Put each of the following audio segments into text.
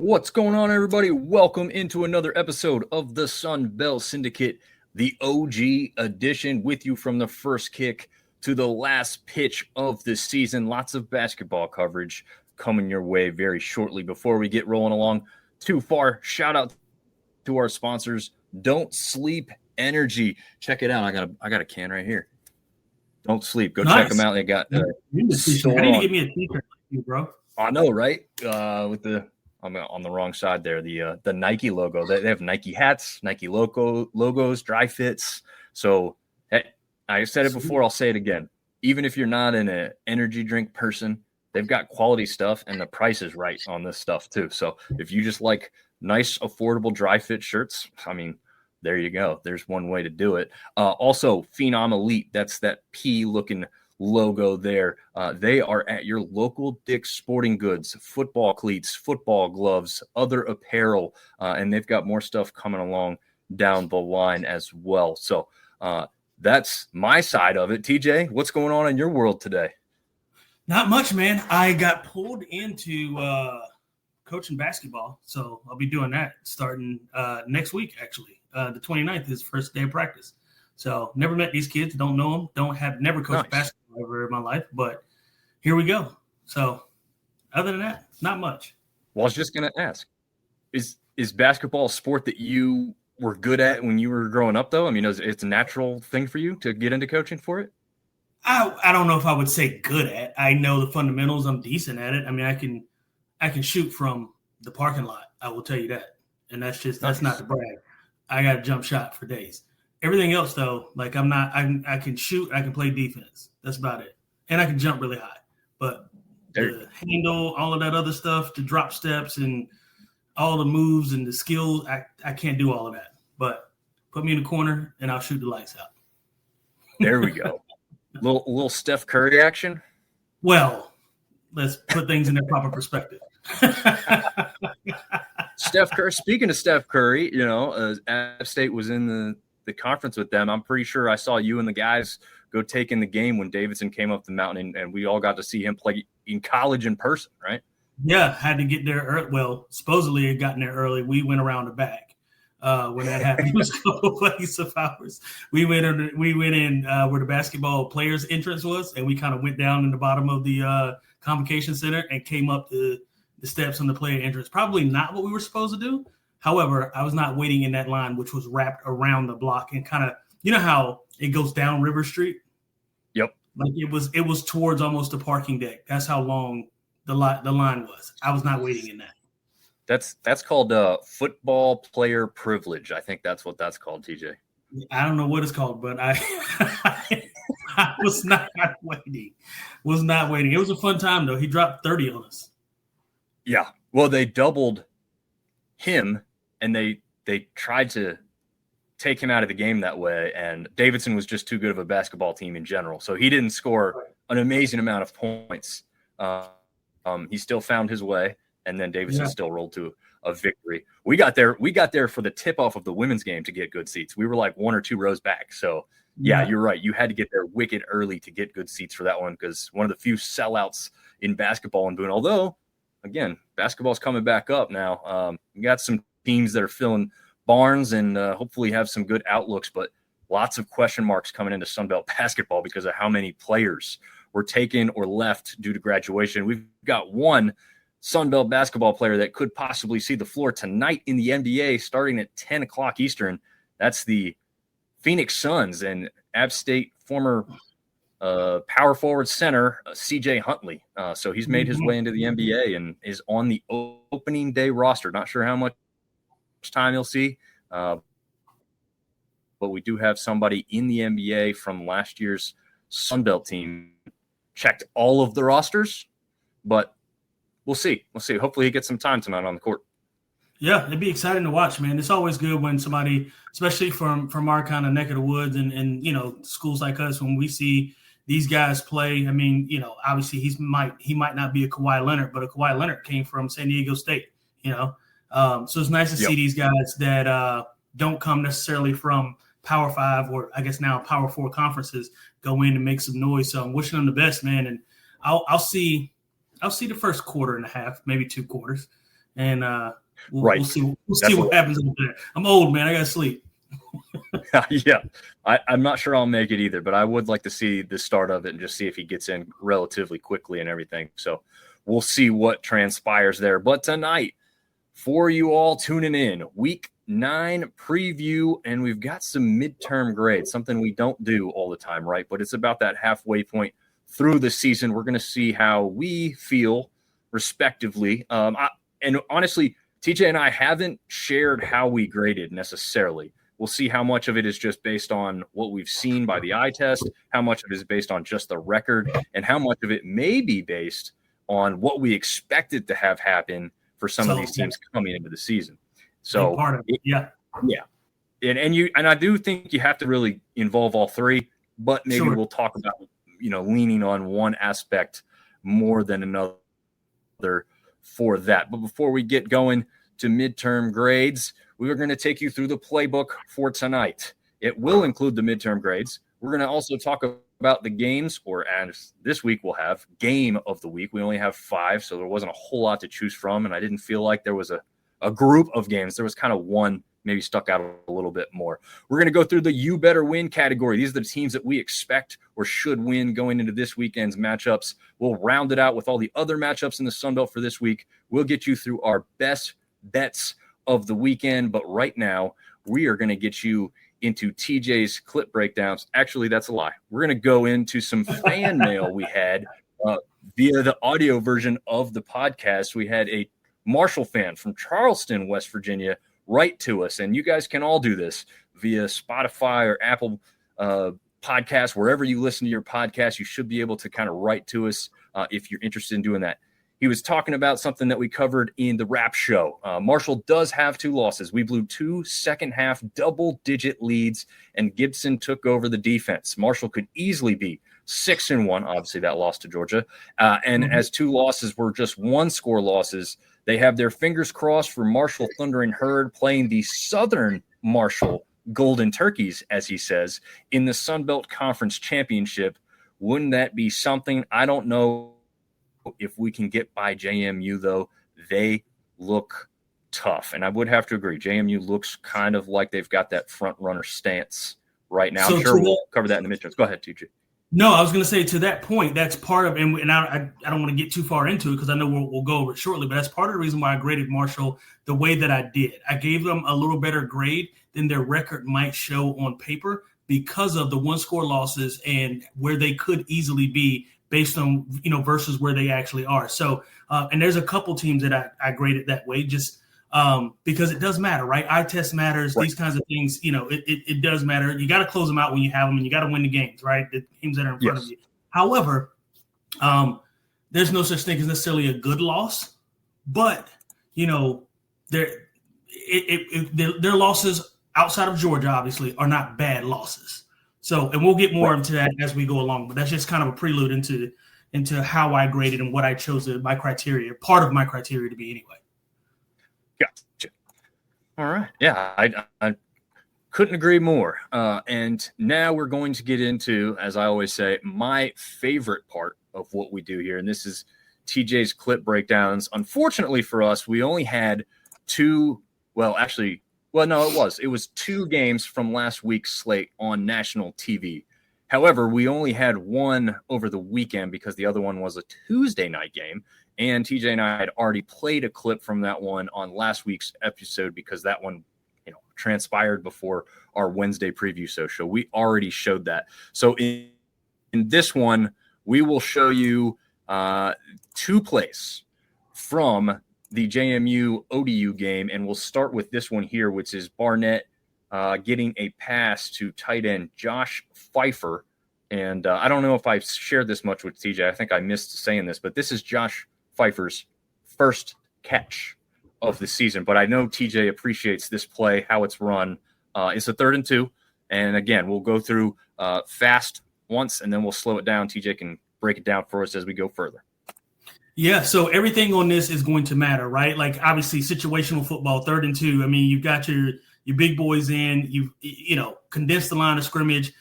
What's going on, everybody? Welcome into another episode of the Sunbelt Syndicate, the OG edition, with you from the first kick to the last pitch of the season. Lots of basketball coverage coming your way very shortly. Before we get rolling along too far, shout out to our sponsors, Don't Sleep Energy. Check it out. I got a can right here. Don't sleep. Go check them out. They got I need to give me a t-shirt like you, bro. I know, right? I'm on the wrong side there. The Nike logo. They have Nike hats, Nike logos, dry fits. So hey, I said it before. I'll say it again. Even if you're not an energy drink person, they've got quality stuff, and the price is right on this stuff too. So if you just like nice, affordable dry fit shirts, I mean, there you go. There's one way to do it. Also, Phenom Elite. That's that P looking logo there. They are at your local Dick's Sporting Goods, football cleats, football gloves, other apparel, and they've got more stuff coming along down the line as well. So that's my side of it. TJ, what's going on in your world today? Not much, man. I got pulled into coaching basketball, so I'll be doing that starting next week, actually. The 29th is first day of practice. So never met these kids, don't know them, never coached basketball ever in my life, but here we go. So other than that, not much. Well, I was just going to ask, is basketball a sport that you were good at when you were growing up, though? I mean, it's a natural thing for you to get into coaching for it? I don't know if I would say good at. I know the fundamentals. I'm decent at it. I mean, I can shoot from the parking lot. I will tell you that. And that's not the brag. I got a jump shot for days. Everything else, though, like I can shoot, I can play defense. That's about it. And I can jump really high. But the handle, all of that other stuff, the drop steps and all the moves and the skills, I can't do all of that. But put me in the corner and I'll shoot the lights out. There we go. little Steph Curry action? Well, let's put things in their proper perspective. Steph Curry. Speaking of Steph Curry, App State was in the conference with them. I'm pretty sure I saw you and the guys go take in the game when Davidson came up the mountain, and we all got to see him play in college in person, right? Yeah, had to get there early. Well, supposedly it got there early. We went around the back when that happened. It was a couple ways of hours. We went in where the basketball players' entrance was, and we kind of went down in the bottom of the convocation center and came up the steps on the player entrance. Probably not what we were supposed to do. However, I was not waiting in that line, which was wrapped around the block and kind of, you know how it goes down River Street? Yep. Like it was towards almost the parking deck. That's how long the line was. I was not waiting in that. That's called football player privilege. I think that's what that's called, TJ. I don't know what it's called, but I was not waiting. Was not waiting. It was a fun time, though. He dropped 30 on us. Yeah. Well, they doubled him, and they tried to take him out of the game that way, and Davidson was just too good of a basketball team in general. So he didn't score an amazing amount of points. He still found his way, and then Davidson still rolled to a victory. We got there for the tip-off of the women's game to get good seats. We were like one or two rows back. So, yeah, you're right. You had to get there wicked early to get good seats for that one, because one of the few sellouts in basketball in Boone. Although, again, basketball's coming back up now. We got some teams that are filling barns and hopefully have some good outlooks, but lots of question marks coming into Sunbelt basketball because of how many players were taken or left due to graduation. We've got one Sunbelt basketball player that could possibly see the floor tonight in the NBA starting at 10 o'clock Eastern. That's the Phoenix Suns and App State former power forward center, CJ Huntley. So he's made his way into the NBA and is on the opening day roster. Not sure how much time he'll see, but we do have somebody in the NBA from last year's Sunbelt team. Checked all of the rosters, but we'll see. Hopefully he gets some time tonight on the court. Yeah, it'd be exciting to watch, man. It's always good when somebody, especially from our kind of neck of the woods and schools like us, when we see these guys play. I mean, obviously he might not be a Kawhi Leonard, but a Kawhi Leonard came from San Diego State, So it's nice to see these guys that don't come necessarily from Power 5 or I guess now Power 4 conferences go in and make some noise. So I'm wishing them the best, man. And I'll see the first quarter and a half, maybe 2 quarters. and we'll see what happens in that. I'm old, man. I got to sleep. Yeah, I'm not sure I'll make it either, but I would like to see the start of it and just see if he gets in relatively quickly and everything. So we'll see what transpires there. But tonight, for you all tuning in, Week 9 preview, and we've got some midterm grades, something we don't do all the time, right? But it's about that halfway point through the season. We're going to see how we feel respectively. And honestly, TJ and I haven't shared how we graded necessarily. We'll see how much of it is just based on what we've seen by the eye test, how much of it is based on just the record, and how much of it may be based on what we expected to have happen for some of these teams coming into the season. So, yeah. And I do think you have to really involve all three, but maybe we'll talk about, leaning on one aspect more than another for that. But before we get going to midterm grades, we are going to take you through the playbook for tonight. It will include the midterm grades. We're going to also talk about the games, as this week we'll have game of the week. We only have 5, so there wasn't a whole lot to choose from, and I didn't feel like there was a group of games. There was kind of one maybe stuck out a little bit more. We're going to go through the You Better Win category. These are the teams that we expect or should win going into this weekend's matchups. We'll round it out with all the other matchups in the Sunbelt for this week. We'll get you through our best bets of the weekend, but right now we are going to get you into TJ's clip breakdowns. Actually, that's a lie. We're going to go into some fan mail we had via the audio version of the podcast. We had a Marshall fan from Charleston, West Virginia, write to us, and you guys can all do this via Spotify or Apple Podcasts, wherever you listen to your podcast. You should be able to kind of write to us if you're interested in doing that. He was talking about something that we covered in the wrap show. Marshall does have 2 losses. We blew 2 second-half double-digit leads, and Gibson took over the defense. Marshall could easily be 6-1. Obviously, that loss to Georgia. As 2 losses were just 1-score losses, they have their fingers crossed for Marshall Thundering Herd playing the Southern Marshall Golden Turkeys, as he says, in the Sunbelt Conference Championship. Wouldn't that be something? I don't know if we can get by JMU, though. They look tough, and I would have to agree. JMU looks kind of like they've got that front runner stance right now. I'm sure we'll cover that in the midterms. Go ahead, TJ. No, I was going to say, to that point, that's part of, and I don't want to get too far into it because I know we'll go over it shortly, but that's part of the reason why I graded Marshall the way that I did. I gave them a little better grade than their record might show on paper because of the 1-score losses and where they could easily be based on, versus where they actually are. So, and there's a couple teams that I graded that way just because it does matter, right? Eye test matters. Right. These kinds of things, it does matter. You got to close them out when you have them, and you got to win the games, right? The teams that are in front of you. However, there's no such thing as necessarily a good loss, but their losses outside of Georgia, obviously, are not bad losses. So, and we'll get more into that as we go along, but that's just kind of a prelude into how I graded and what I chose my criteria, part of my criteria to be anyway. Gotcha. All right. Yeah, I couldn't agree more. And now we're going to get into, as I always say, my favorite part of what we do here, and this is TJ's clip breakdowns. Unfortunately for us, we only had 2. It was 2 games from last week's slate on national TV. However, we only had 1 over the weekend because the other one was a Tuesday night game. And TJ and I had already played a clip from that one on last week's episode because that one, transpired before our Wednesday preview show. We already showed that. So in this one, we will show you 2 plays from the JMU ODU game, and we'll start with this one here, which is Barnett getting a pass to tight end Josh Pfeiffer. And I don't know if I shared this much with TJ. I think I missed saying this, but this is Josh Pfeiffer's first catch of the season. But I know TJ appreciates this play, how it's run. It's a 3rd and 2. And again, we'll go through fast once, and then we'll slow it down. TJ can break it down for us as we go further. Yeah, so everything on this is going to matter, right? Like, obviously, situational football, 3rd and 2. I mean, you've got your big boys in. You condensed the line of scrimmage.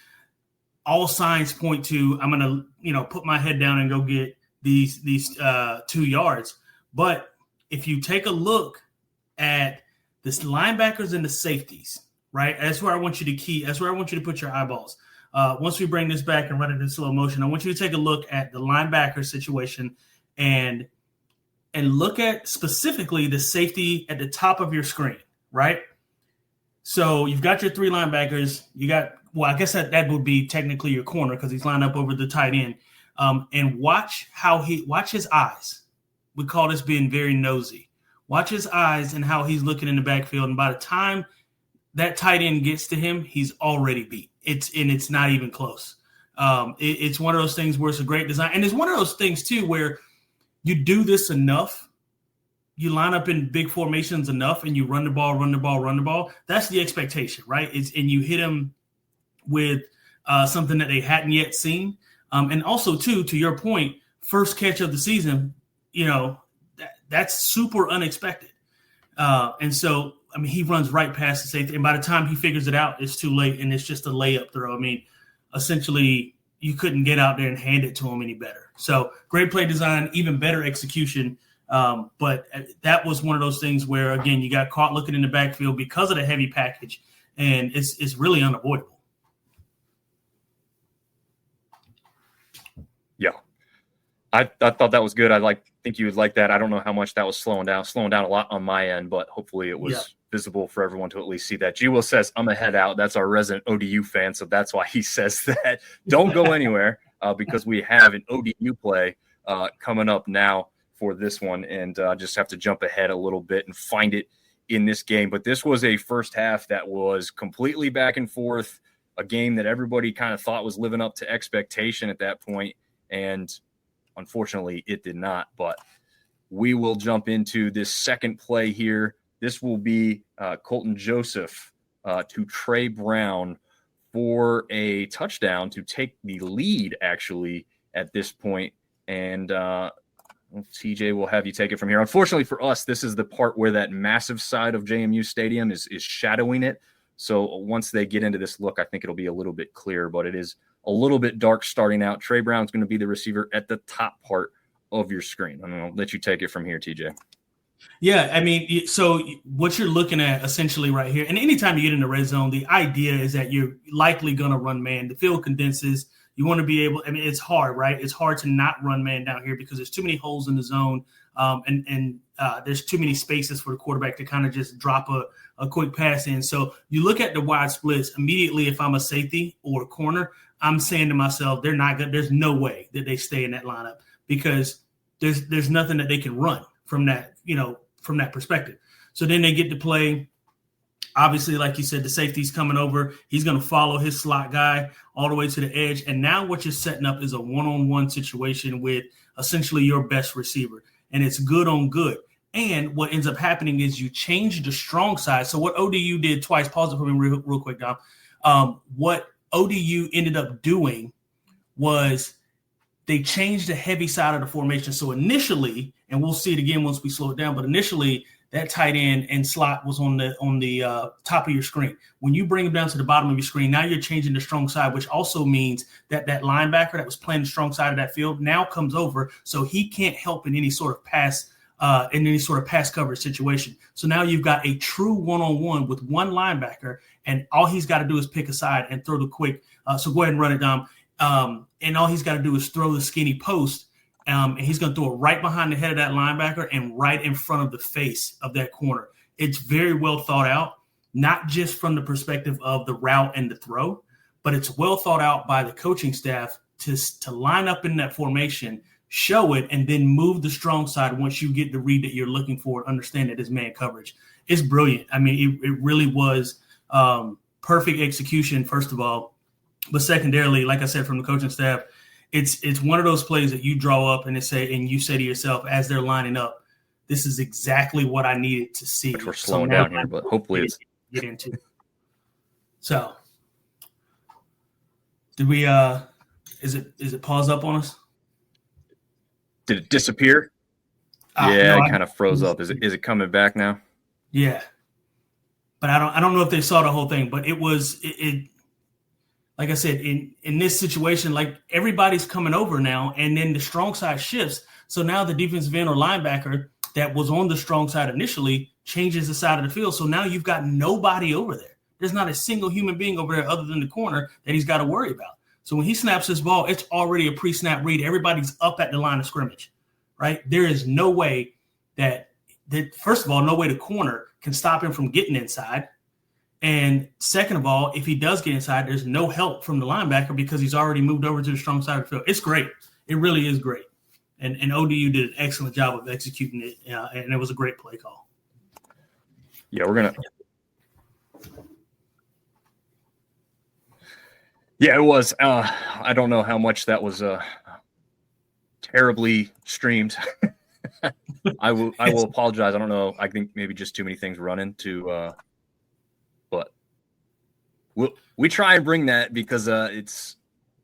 All signs point to I'm going to put my head down and go get these 2 yards. But if you take a look at the linebackers and the safeties, right? That's where I want you to key. That's where I want you to put your eyeballs. Once we bring this back and run it in slow motion, I want you to take a look at the linebacker situation and look at specifically the safety at the top of your screen, right? So you've got your three linebackers. You got, well, I guess that would be technically your corner because he's lined up over the tight end. And watch his eyes. We call this being very nosy. Watch his eyes and how he's looking in the backfield. And by the time that tight end gets to him, he's already beat. It's not even close. It's one of those things where it's a great design. And it's one of those things, too, where you do this enough, you line up in big formations enough, and you run the ball. That's the expectation, right? And you hit them with something that they hadn't yet seen. And also, too, to your point, first catch of the season, that's super unexpected. And so, I mean, he runs right past the safety. And by the time he figures it out, it's too late, and it's just a layup throw. I mean, essentially, you couldn't get out there and hand it to him any better. So great play design, even better execution. But that was one of those things where, again, you got caught looking in the backfield because of the heavy package, and it's really unavoidable. Yeah. I thought that was good. Think you would like that. I don't know how much that was slowing down a lot on my end, but hopefully it was visible for everyone to at least see that. G Will says, I'm a head out. That's our resident ODU fan, so that's why he says that. Don't go anywhere because we have an ODU play coming up now for this one, and just have to jump ahead a little bit and find it in this game. But this was a first half that was completely back and forth, a game that everybody kind of thought was living up to expectation at that point, and unfortunately, it did not, but we will jump into this second play here. This will be Colton Joseph to Trey Brown for a touchdown to take the lead, actually, at this point. And TJ will have you take it from here. Unfortunately for us, this is the part where that massive side of JMU Stadium is shadowing it. So once they get into this look, I think it'll be a little bit clearer, but it is a little bit dark starting out. Trey Brown's going to be the receiver at the top part of your screen. I'm going to let you take it from here, TJ. Yeah, I mean, so what you're looking at essentially right here, and anytime you get in the red zone, the idea is that you're likely going to run man. The field condenses. You want to be able – I mean, it's hard, right? It's hard to not run man down here because there's too many holes in the zone, and there's too many spaces for the quarterback to kind of just drop a quick pass in. So you look at the wide splits immediately. If I'm a safety or a corner, I'm saying to myself, they're not good. There's no way that they stay in that lineup because there's nothing that they can run from that, from that perspective. So then they get to play. Obviously, like you said, the safety's coming over. He's going to follow his slot guy all the way to the edge. And now what you're setting up is a one-on-one situation with essentially your best receiver. And it's good on good. And what ends up happening is you change the strong side. So what ODU did twice, pause it for me real quick, Dom. What ODU ended up doing was they changed the heavy side of the formation. So initially, and we'll see it again once we slow it down, but initially that tight end and slot was on the top of your screen. When you bring them down to the bottom of your screen, now you're changing the strong side, which also means that linebacker that was playing the strong side of that field now comes over, so he can't help in any sort of pass coverage situation. So now you've got a true one-on-one with one linebacker, and all he's got to do is pick a side and throw the quick. So go ahead and run it, Dom. And all he's got to do is throw the skinny post. And he's going to throw it right behind the head of that linebacker and right in front of the face of that corner. It's very well thought out, not just from the perspective of the route and the throw, but it's well thought out by the coaching staff to line up in that formation, show it, and then move the strong side once you get the read that you're looking for, understand that it's man coverage. It's brilliant. I mean, it really was perfect execution, first of all. But secondarily, like I said, from the coaching staff, it's one of those plays that you draw up and you say to yourself as they're lining up, this is exactly what I needed to see. Which we're slowing down here, but hopefully it's get into. So did we is it pause up on us? Did it disappear? Yeah, no, it kind of froze up. Is it coming back now? Yeah. But I don't know if they saw the whole thing, but it was like I said, in this situation, like everybody's coming over now, and then the strong side shifts. So now the defensive end or linebacker that was on the strong side initially changes the side of the field. So now you've got nobody over there. There's not a single human being over there other than the corner that he's got to worry about. So when he snaps his ball, it's already a pre-snap read. Everybody's up at the line of scrimmage, right? There is no way that first of all, no way the corner can stop him from getting inside. And second of all, if he does get inside, there's no help from the linebacker because he's already moved over to the strong side of the field. It's great. It really is great. And ODU did an excellent job of executing it, and it was a great play call. Yeah, we're going to – yeah, it was. I don't know how much that was terribly streamed. I will apologize. I don't know. I think maybe just too many things running to but we try and bring that because it's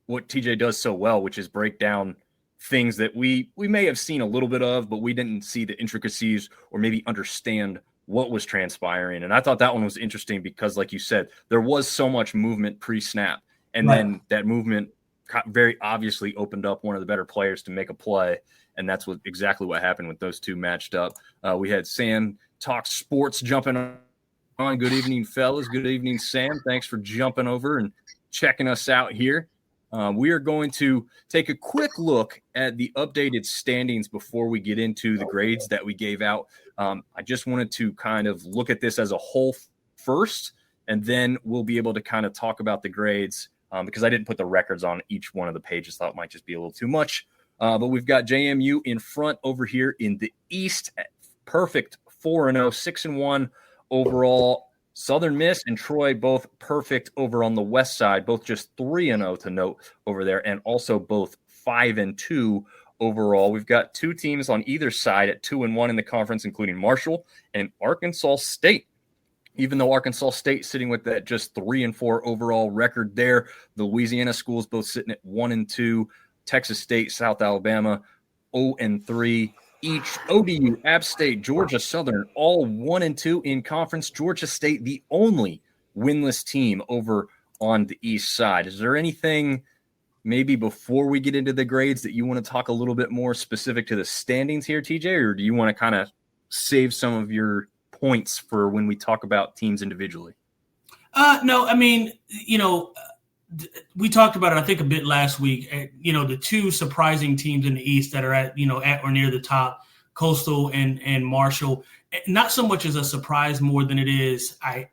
what TJ does so well, which is break down things that we may have seen a little bit of, but we didn't see the intricacies or maybe understand what was transpiring. And I thought that one was interesting because, like you said, there was so much movement pre-snap. And right. Then that movement very obviously opened up one of the better players to make a play. And that's exactly what happened with those two matched up. We had Sam Talk Sports jumping on. Good evening, fellas. Good evening, Sam. Thanks for jumping over and checking us out here. We are going to take a quick look at the updated standings before we get into the grades that we gave out. I just wanted to kind of look at this as a whole first, and then we'll be able to kind of talk about the grades because I didn't put the records on each one of the pages. Thought it might just be a little too much. But we've got JMU in front over here in the East. Perfect 4-0, 6-1 overall. Southern Miss and Troy both perfect over on the west side, both just 3-0 to note over there, and also both 5-2 overall. We've got two teams on either side at 2-1 in the conference, including Marshall and Arkansas State. Even though Arkansas State sitting with that just 3-4 overall record there, the Louisiana schools both sitting at 1-2. Texas State, South Alabama, 0-3. Each. ODU, App State, Georgia Southern, all 1-2 in conference. Georgia State, the only winless team over on the east side. Is there anything maybe before we get into the grades that you want to talk a little bit more specific to the standings here, TJ, or do you want to kind of save some of your points for when we talk about teams individually? No, I mean, we talked about it, I think, a bit last week. The two surprising teams in the East that are at or near the top, Coastal and Marshall. Not so much as a surprise more than it is, I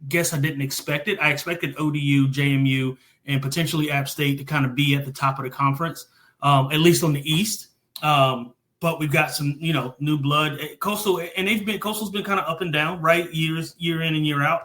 guess I didn't expect it. I expected ODU, JMU, and potentially App State to kind of be at the top of the conference, at least on the East. But we've got some, new blood. Coastal's been kind of up and down, right? Year in and year out.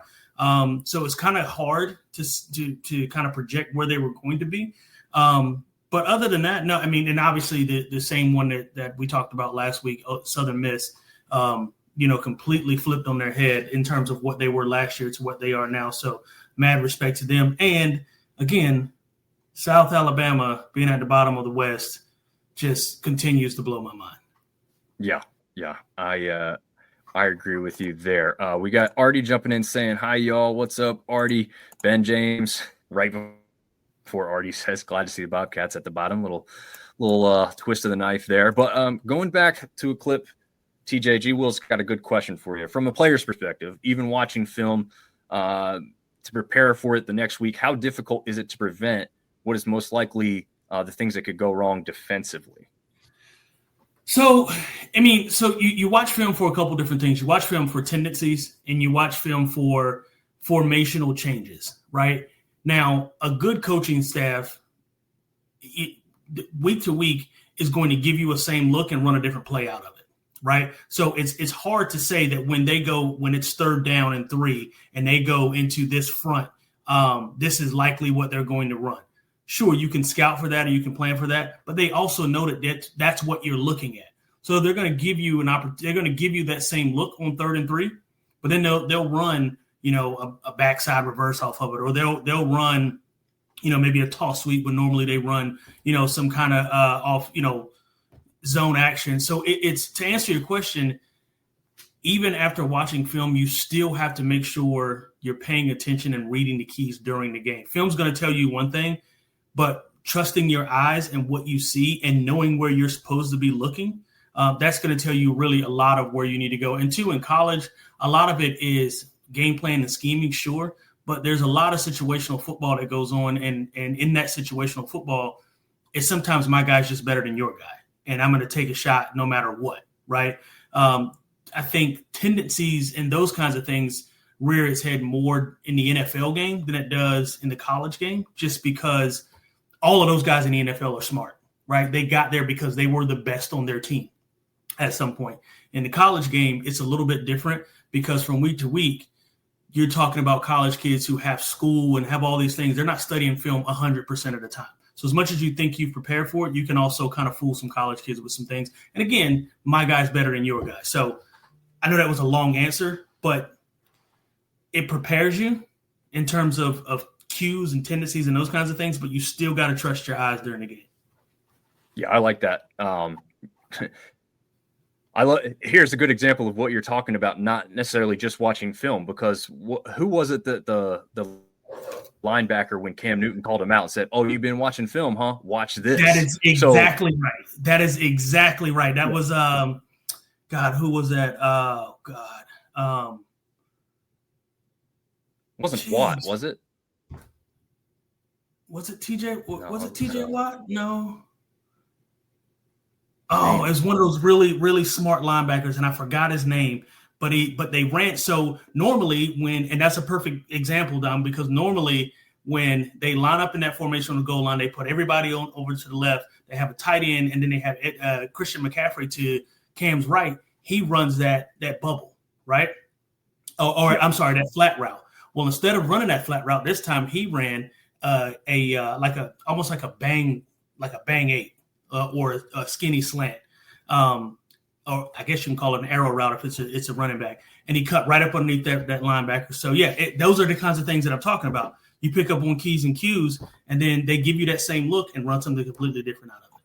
So it's kind of hard to kind of project where they were going to be. But other than that, no, I mean, and obviously the same one that we talked about last week, Southern Miss, completely flipped on their head in terms of what they were last year to what they are now. So mad respect to them. And again, South Alabama being at the bottom of the West just continues to blow my mind. Yeah. I agree with you there. We got Artie jumping in saying, hi, y'all. What's up, Artie? Ben James, right before Artie says, glad to see the Bobcats at the bottom. Little twist of the knife there. But going back to a clip, TJ, G. Will's got a good question for you. From a player's perspective, even watching film to prepare for it the next week, how difficult is it to prevent what is most likely the things that could go wrong defensively? So, I mean, you watch film for a couple different things. You watch film for tendencies and you watch film for formational changes, right? Now, a good coaching staff, week to week, is going to give you a same look and run a different play out of it, right? So it's hard to say that when it's 3rd down and 3 and they go into this front, this is likely what they're going to run. Sure, you can scout for that or you can plan for that, but they also know that that's what you're looking at. So they're going to give you they're going to give you that same look on 3rd and 3, but then they'll run, a backside reverse off of it, or they'll run, maybe a toss sweep when normally they run, some kind of off, zone action. So it's to answer your question, even after watching film, you still have to make sure you're paying attention and reading the keys during the game. Film's going to tell you one thing, but trusting your eyes and what you see and knowing where you're supposed to be looking That's going to tell you really a lot of where you need to go. And two, in college, a lot of it is game plan and scheming, sure, but there's a lot of situational football that goes on. And in that situational football, it's sometimes my guy's just better than your guy. And I'm going to take a shot no matter what, right? I think tendencies and those kinds of things rear its head more in the NFL game than it does in the college game, just because all of those guys in the NFL are smart, right? They got there because they were the best on their team at some point. In the college game, it's a little bit different because from week to week, you're talking about college kids who have school and have all these things. They're not studying film 100% of the time. So as much as you think you've prepared for it, you can also kind of fool some college kids with some things. And again, my guy's better than your guy. So I know that was a long answer, but it prepares you in terms of cues and tendencies and those kinds of things, but you still got to trust your eyes during the game. Yeah, I like that. Here's a good example of what you're talking about, not necessarily just watching film, because who was it that the linebacker, when Cam Newton called him out and said, "Oh, you've been watching film, huh? Watch this." That is exactly right. That is exactly right. That was God, who was that? Oh God. Wasn't Watt, was it? Was it TJ? No, was it TJ Watt? No. Oh, it was one of those really, really smart linebackers, and I forgot his name. But they ran. So normally and that's a perfect example, Dom, because normally when they line up in that formation on the goal line, they put everybody over to the left. They have a tight end, and then they have Christian McCaffrey to Cam's right. He runs that bubble, right? Or I'm sorry, that flat route. Well, instead of running that flat route, this time he ran almost like a bang 8 or a skinny slant. Or I guess you can call it an arrow route if it's a running back. And he cut right up underneath that linebacker. So, yeah, those are the kinds of things that I'm talking about. You pick up on keys and cues, and then they give you that same look and run something completely different out of it.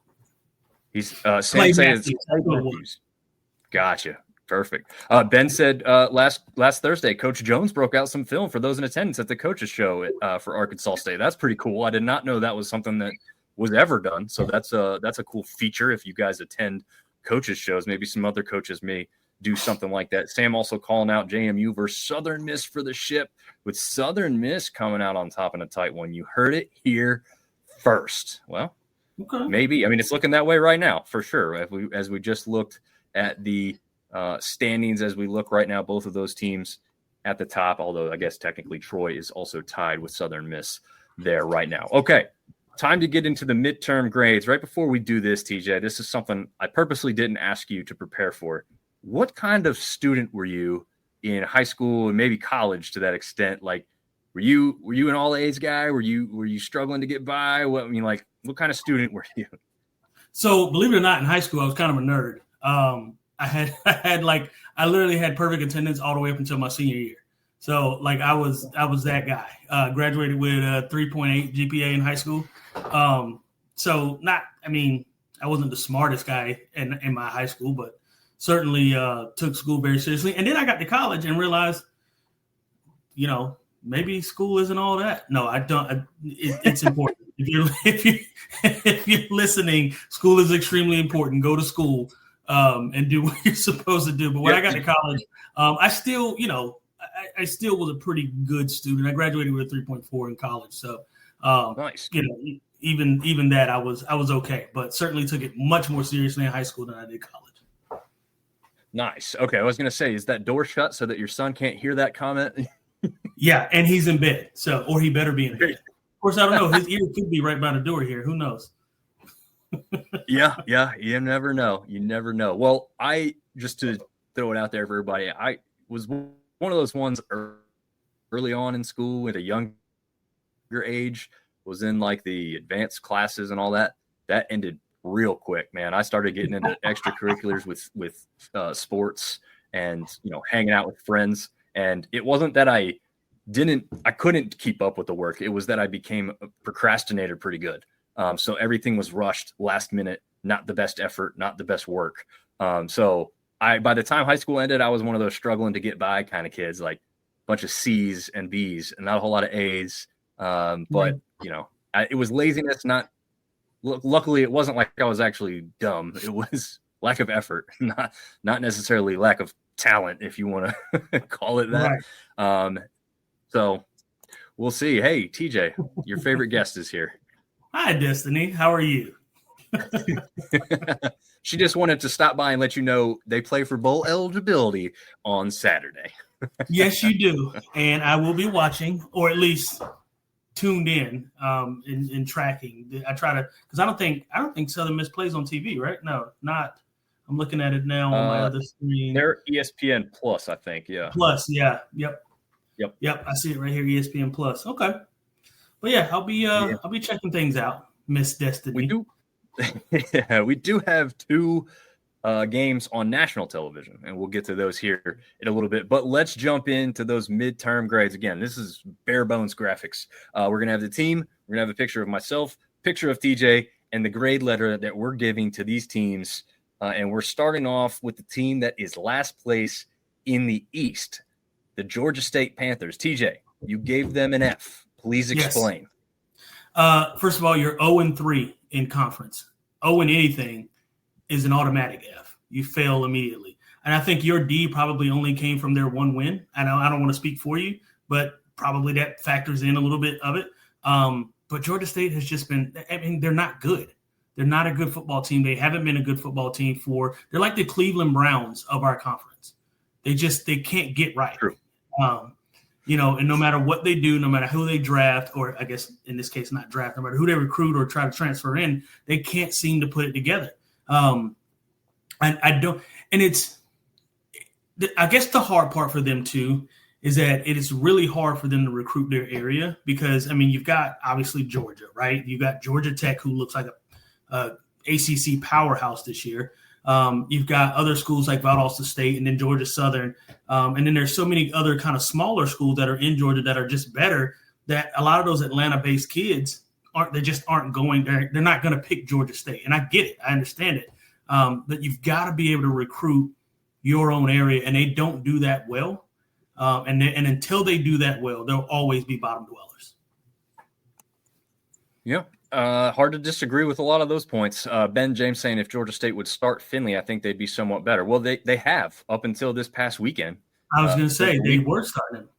He's saying Gotcha. Perfect. Ben said last Thursday, Coach Jones broke out some film for those in attendance at the coaches show for Arkansas State. That's pretty cool. I did not know that was something that was ever done. So that's a cool feature if you guys attend coaches shows. Maybe some other coaches may do something like that. Sam also calling out JMU versus Southern Miss for the ship, with Southern Miss coming out on top in a tight one. You heard it here first. Well, okay. Maybe. I mean, it's looking that way right now for sure. As we just looked at the standings, as we look right now, both of those teams at the top, although I guess technically Troy is also tied with Southern Miss there right now. Okay. Time to get into the midterm grades. Right before we do this, TJ, this is something I purposely didn't ask you to prepare for. What kind of student were you in high school and maybe college to that extent? Like, were you an all A's guy? Were you struggling to get by? What kind of student were you? So believe it or not, in high school, I was kind of a nerd. I literally had perfect attendance all the way up until my senior year. So like I was that guy. Graduated with a 3.8 GPA in high school. I wasn't the smartest guy in my high school, but certainly took school very seriously. And then I got to college and realized, maybe school isn't all that. No, I don't. It's important. If you're listening, school is extremely important. Go to school and do what you're supposed to do. But when I got to college, I still was a pretty good student. I graduated with a 3.4 in college. So, nice. Even that I was okay, but certainly took it much more seriously in high school than I did college. Nice. Okay. I was going to say, is that door shut so that your son can't hear that comment? Yeah. And he's in bed. Or he better be in bed. Of course, I don't know. His ear could be right by the door here. Who knows? Yeah. You never know. Well, just to throw it out there for everybody, I was one of those ones early on in school at a younger age, was in like the advanced classes and all that. That ended real quick, man. I started getting into extracurriculars with sports and, hanging out with friends. And it wasn't that I couldn't keep up with the work. It was that I became a procrastinator pretty good. So everything was rushed last minute, not the best effort, not the best work. So by the time high school ended, I was one of those struggling to get by kind of kids, like a bunch of C's and B's and not a whole lot of A's. But it was laziness. Luckily it wasn't like I was actually dumb. It was lack of effort, not necessarily lack of talent, if you want to call it that. Right. So we'll see. Hey, TJ, your favorite guest is here. Hi, Destiny. How are you? She just wanted to stop by and let you know they play for bowl eligibility on Saturday. Yes, you do. And I will be watching, or at least tuned in tracking. I try to, because I don't think Southern Miss plays on TV, right? No, not. I'm looking at it now on my other screen. They're ESPN Plus, I think. Yeah. Plus, yeah. Yep. I see it right here, ESPN Plus. Okay. But yeah, I'll be checking things out, Miss Destiny. We do. Yeah, we do have two games on national television, and we'll get to those here in a little bit. But let's jump into those midterm grades. Again, this is bare bones graphics. We're going to have the team. We're going to have a picture of myself, picture of TJ, and the grade letter that we're giving to these teams. And we're starting off with the team that is last place in the East, the Georgia State Panthers. TJ, you gave them an F. Please explain. Yes. First of all, you're 0-3 in conference. 0 in anything is an automatic F. You fail immediately. And I think your D probably only came from their one win. I don't want to speak for you, but probably that factors in a little bit of it. But Georgia State has just been – I mean, they're not good. They're not a good football team. They haven't been a good football team they're like the Cleveland Browns of our conference. They can't get right. True. And no matter what they do, no matter who they draft, or I guess in this case not draft, no matter who they recruit or try to transfer in, they can't seem to put it together. I guess the hard part for them too is that it is really hard for them to recruit their area because, I mean, you've got obviously Georgia, right? You've got Georgia Tech, who looks like a ACC powerhouse this year. You've got other schools like Valdosta State and then Georgia Southern. And then there's so many other kind of smaller schools that are in Georgia that are just better that a lot of those Atlanta-based kids aren't going there. They're not going to pick Georgia State. And I get it. I understand it. But you've got to be able to recruit your own area, and they don't do that well. And until they do that well, they'll always be bottom dwellers. Yeah. Hard to disagree with a lot of those points. Ben James saying if Georgia State would start Finley, I think they'd be somewhat better. Well, they have up until this past weekend. I was going to say they were starting him.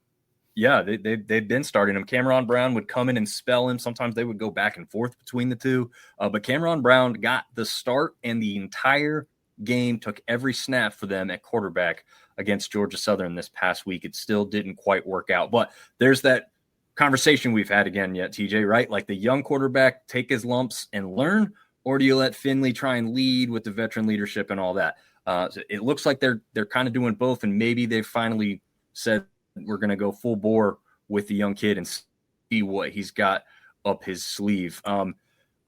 Yeah, they've been starting him. Cameron Brown would come in and spell him. Sometimes they would go back and forth between the two. But Cameron Brown got the start and the entire game, took every snap for them at quarterback against Georgia Southern this past week. It still didn't quite work out. But there's that conversation we've had again yet, TJ, right? Like the young quarterback take his lumps and learn, or do you let Finley try and lead with the veteran leadership and all that? So it looks like they're kind of doing both, and maybe they've finally said we're going to go full bore with the young kid and see what he's got up his sleeve.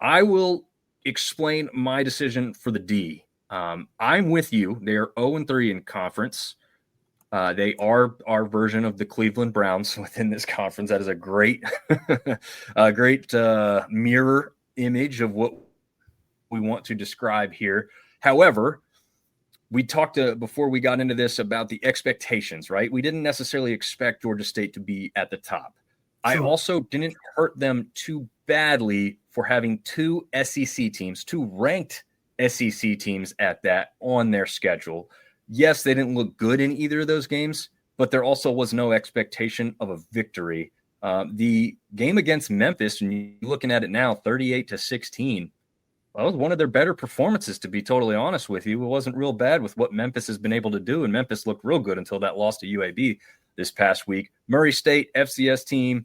I will explain my decision for the D. I'm with you. They are 0-3 in conference. They are our version of the Cleveland Browns within this conference. That is a great, mirror image of what we want to describe here. However, we talked before we got into this about the expectations, right? We didn't necessarily expect Georgia State to be at the top. Sure. I also didn't hurt them too badly for having two ranked SEC teams at that on their schedule. Yes, they didn't look good in either of those games, but there also was no expectation of a victory. The game against Memphis, and you're looking at it now, 38-16, well, it was one of their better performances, to be totally honest with you. It wasn't real bad with what Memphis has been able to do, and Memphis looked real good until that loss to UAB this past week. Murray State, FCS team,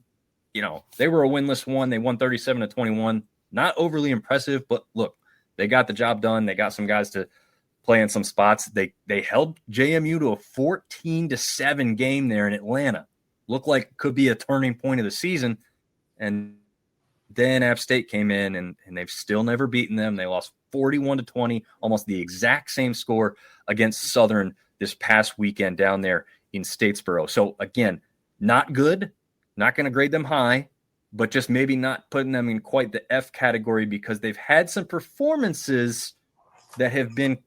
they were a winless one. They won 37-21. Not overly impressive, but look, they got the job done. They got some guys to play in some spots. They held JMU to a 14-7 game there in Atlanta. Looked like it could be a turning point of the season, and then App State came in, and they've still never beaten them. They lost 41-20, almost the exact same score against Southern this past weekend down there in Statesboro. So, again, not good, not going to grade them high, but just maybe not putting them in quite the F category because they've had some performances that have been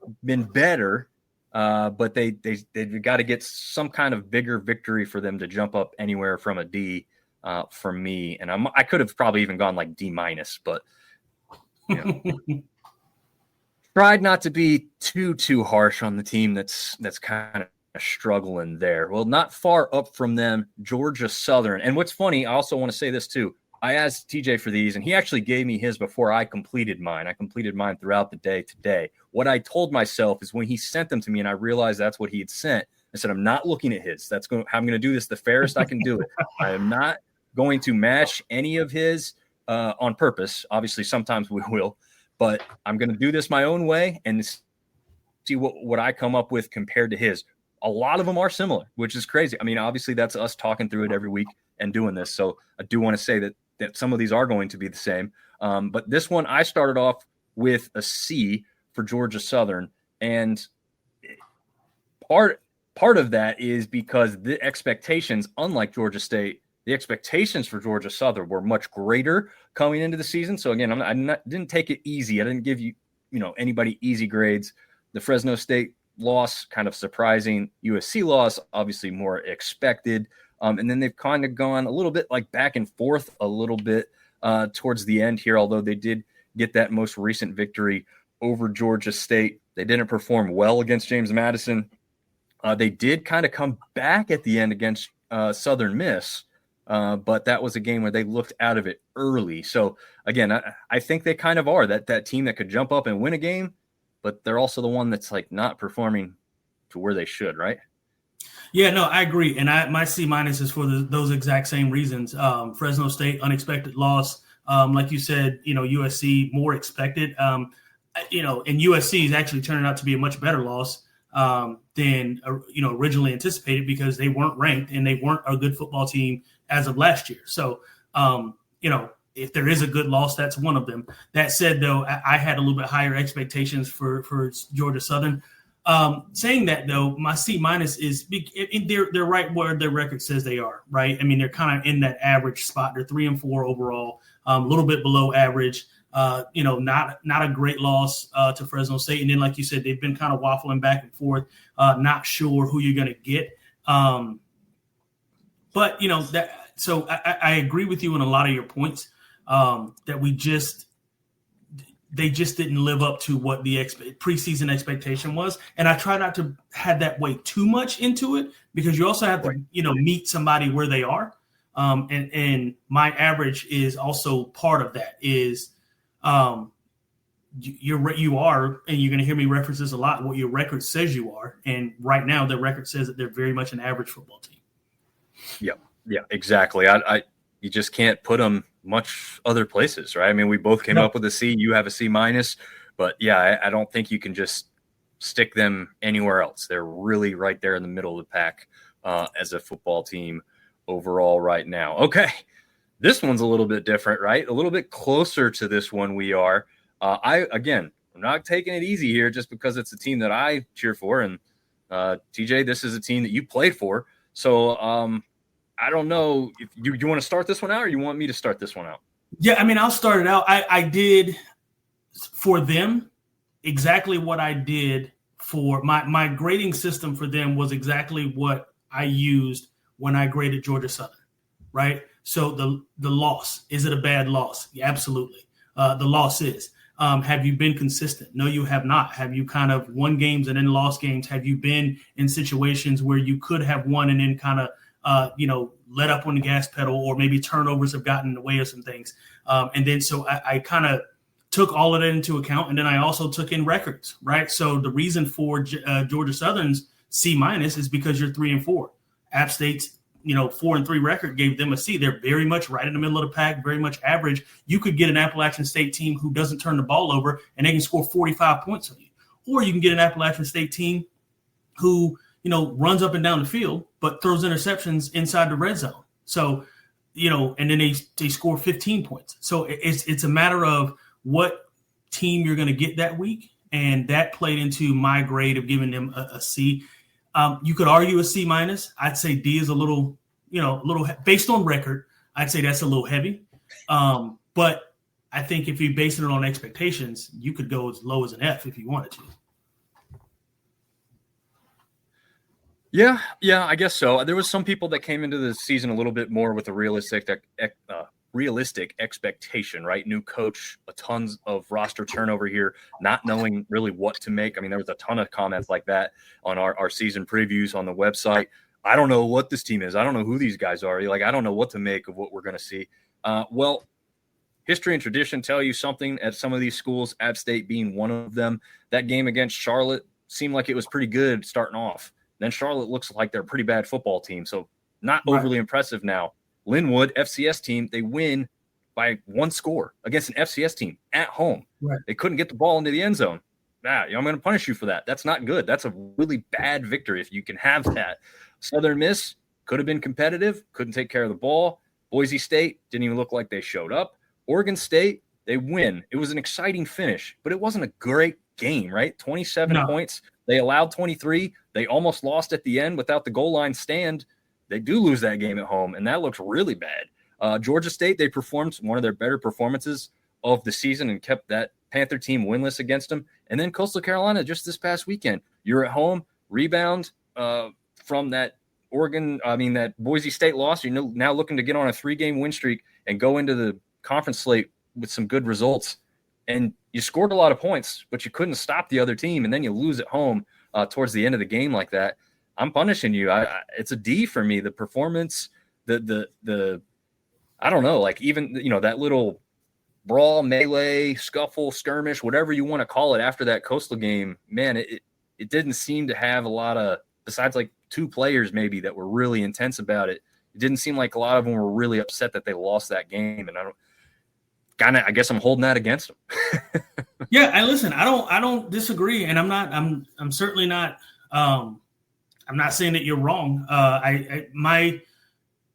better, but they've got to get some kind of bigger victory for them to jump up anywhere from a D. For me, and I could have probably even gone like D-, but tried not to be too harsh on the team that's kind of struggling there. Well, not far up from them, Georgia Southern. And what's funny, I also want to say this too. I asked TJ for these, and he actually gave me his before I completed mine. I completed mine throughout the day today. What I told myself is when he sent them to me and I realized that's what he had sent, I said, I'm not looking at his. I'm going to do this the fairest I can do it. I am not going to match any of his on purpose. Obviously, sometimes we will, but I'm going to do this my own way and see what I come up with compared to his. A lot of them are similar, which is crazy. I mean, obviously, that's us talking through it every week and doing this. So I do want to say that some of these are going to be the same. But this one, I started off with a C for Georgia Southern. And part of that is because the expectations, unlike Georgia State, the expectations for Georgia Southern were much greater coming into the season. So again, didn't take it easy. I didn't give anybody easy grades. The Fresno State loss, kind of surprising. USC loss, obviously more expected. And then they've kind of gone a little bit like back and forth a little bit towards the end here, although they did get that most recent victory over Georgia State. They didn't perform well against James Madison. They did kind of come back at the end against Southern Miss, but that was a game where they looked out of it early. So, again, I think they kind of are that team that could jump up and win a game, but they're also the one that's like not performing to where they should, right? Yeah, no, I agree. And my C- is for those exact same reasons. Fresno State, unexpected loss. Like you said, USC, more expected. And USC is actually turning out to be a much better loss than originally anticipated because they weren't ranked and they weren't a good football team as of last year. So, if there is a good loss, that's one of them. That said, though, I had a little bit higher expectations for Georgia Southern. Saying that, though, my C- is they're right where their record says they are, right? I mean, they're kind of in that average spot. They're 3-4 overall, a little bit below average. Not a great loss to Fresno State. And then, like you said, they've been kind of waffling back and forth, not sure who you're going to get. But so I agree with you on a lot of your points that they just didn't live up to what the preseason expectation was. And I try not to have that weigh too much into it because you also have to, meet somebody where they are. And my average is also part of that is you are, and you're going to hear me reference this a lot, what your record says you are. And right now the record says that they're very much an average football team. Yeah, exactly. You just can't put them much other places, right? I mean, we both came up with a C. You have a C-, but yeah, I don't think you can just stick them anywhere else. They're really right there in the middle of the pack as a football team overall right now. Okay, this one's a little bit different, right? A little bit closer to this one we are. I'm not taking it easy here just because it's a team that I cheer for, and TJ, this is a team that you played for. So I don't know if you want to start this one out or you want me to start this one out. Yeah, I mean, I'll start it out. I did for them exactly what I did for my grading system for them was exactly what I used when I graded Georgia Southern, right? So the loss, is it a bad loss? Yeah, absolutely. The loss is. Have you been consistent? No, you have not. Have you kind of won games and then lost games? Have you been in situations where you could have won and then kind of let up on the gas pedal, or maybe turnovers have gotten in the way of some things. And then so I kind of took all of that into account. And then I also took in records, right? So the reason for Georgia Southern's C- is because you're 3-4. App State's 4-3 record gave them a C. They're very much right in the middle of the pack, very much average. You could get an Appalachian State team who doesn't turn the ball over and they can score 45 points on you. Or you can get an Appalachian State team who runs up and down the field, but throws interceptions inside the red zone. So, and then they score 15 points. So it's a matter of what team you're going to get that week. And that played into my grade of giving them a C. You could argue a C-. I'd say D is a little based on record. I'd say that's a little heavy. But I think if you're basing it on expectations, you could go as low as an F if you wanted to. Yeah, I guess so. There was some people that came into the season a little bit more with a realistic realistic expectation, right? New coach, a tons of roster turnover here, not knowing really what to make. I mean, there was a ton of comments like that on our season previews on the website. I don't know what this team is. I don't know who these guys are. Like, I don't know what to make of what we're going to see. Well, history and tradition tell you something at some of these schools, App State being one of them. That game against Charlotte seemed like it was pretty good starting off. Then Charlotte looks like they're a pretty bad football team, so not overly impressive now. Linwood, FCS team, they win by one score against an FCS team at home. Right. They couldn't get the ball into the end zone. I'm going to punish you for that. That's not good. That's a really bad victory if you can have that. Southern Miss could have been competitive, couldn't take care of the ball. Boise State didn't even look like they showed up. Oregon State, they win. It was an exciting finish, but it wasn't a great game, right? 27 points. They allowed 23. They almost lost at the end without the goal line stand. They do lose that game at home, and that looks really bad. Georgia State, they performed one of their better performances of the season and kept that Panther team winless against them. And then Coastal Carolina just this past weekend. You're at home, rebound from that that Boise State loss. You're now looking to get on a 3-game win streak and go into the conference slate with some good results. And you scored a lot of points, but you couldn't stop the other team, and then you lose at home towards the end of the game like that. I'm punishing you. It's a D for me. The performance, the I don't know, like even that little brawl, melee, scuffle, skirmish, whatever you want to call it after that Coastal game, man, it didn't seem to have a lot of, besides like 2 players maybe that were really intense about it. It didn't seem like a lot of them were really upset that they lost that game, and I guess I'm holding that against them. Yeah, I don't disagree, and I'm certainly not. I'm not saying that you're wrong. I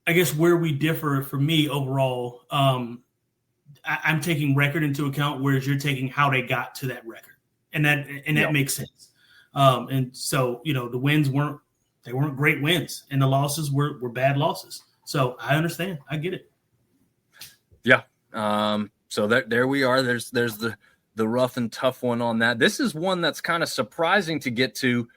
guess where we differ for me overall, I'm taking record into account, whereas you're taking how they got to that record, and that makes sense. And so the wins weren't great wins, and the losses were bad losses. So I understand. I get it. Yeah. So there we are. There's the rough and tough one on that. This is one that's kind of surprising to get to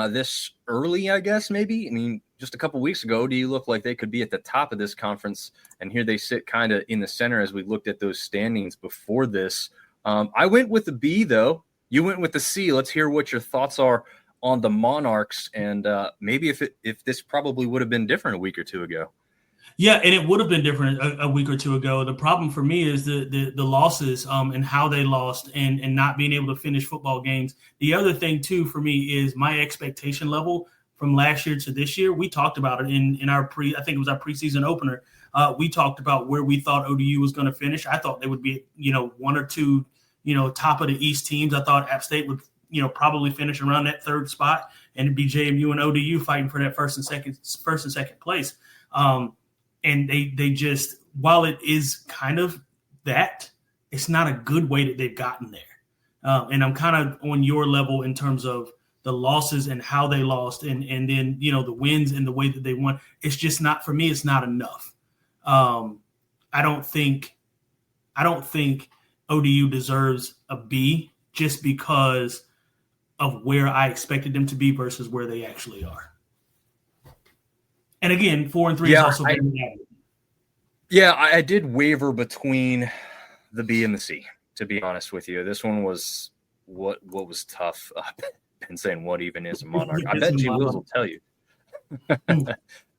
this early, I guess, maybe. I mean, just a couple weeks ago, do you look like they could be at the top of this conference? And here they sit kind of in the center as we looked at those standings before this. I went with the B, though. You went with the C. Let's hear what your thoughts are on the Monarchs, and maybe if this probably would have been different a week or two ago. Yeah, and it would have been different a week or two ago. The problem for me is the losses and how they lost and not being able to finish football games. The other thing, too, for me is my expectation level from last year to this year. We talked about it in our I think it was our preseason opener. We talked about where we thought ODU was going to finish. I thought they would be, 1 or 2, top of the East teams. I thought App State would, probably finish around that 3rd spot, and it'd be JMU and ODU fighting for that first and second place. And they just, while it is kind of that, it's not a good way that they've gotten there. And I'm kind of on your level in terms of the losses and how they lost, and then the wins and the way that they won. It's just not, for me, it's not enough. I don't think ODU deserves a B just because of where I expected them to be versus where they actually are. And again, 4-3 is also very bad. Yeah, I did waver between the B and the C, to be honest with you. This one was what was tough. I've been saying what even is a Monarch. I bet G. Wills will tell you. And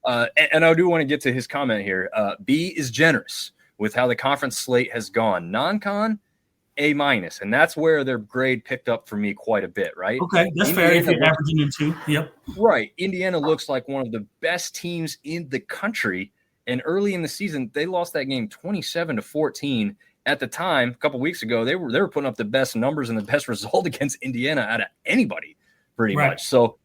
I do want to get to his comment here. B is generous with how the conference slate has gone. Non-con, A-, and that's where their grade picked up for me quite a bit, right? Okay, that's fair if you're averaging in 2. Yep. Right. Indiana looks like one of the best teams in the country, and early in the season, they lost that game 27-14. At the time, a couple weeks ago, they were putting up the best numbers and the best result against Indiana out of anybody, pretty much. So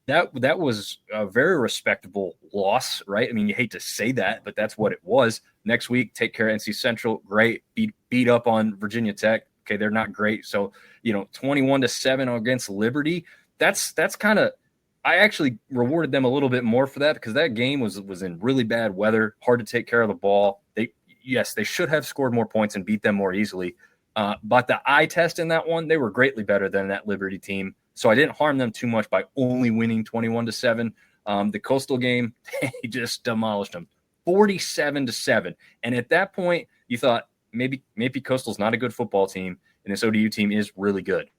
that was a very respectable loss, right? I mean, you hate to say that, but that's what it was. Next week, take care of NC Central. Great. Beat up on Virginia Tech. Okay, they're not great. So, 21-7 against Liberty. That's kind of, I actually rewarded them a little bit more for that because that game was in really bad weather, hard to take care of the ball. They should have scored more points and beat them more easily. But the eye test in that one, they were greatly better than that Liberty team. So I didn't harm them too much by only winning 21-7. The Coastal game, they just demolished them. 47-7. And at that point, you thought maybe Coastal's not a good football team, and this ODU team is really good.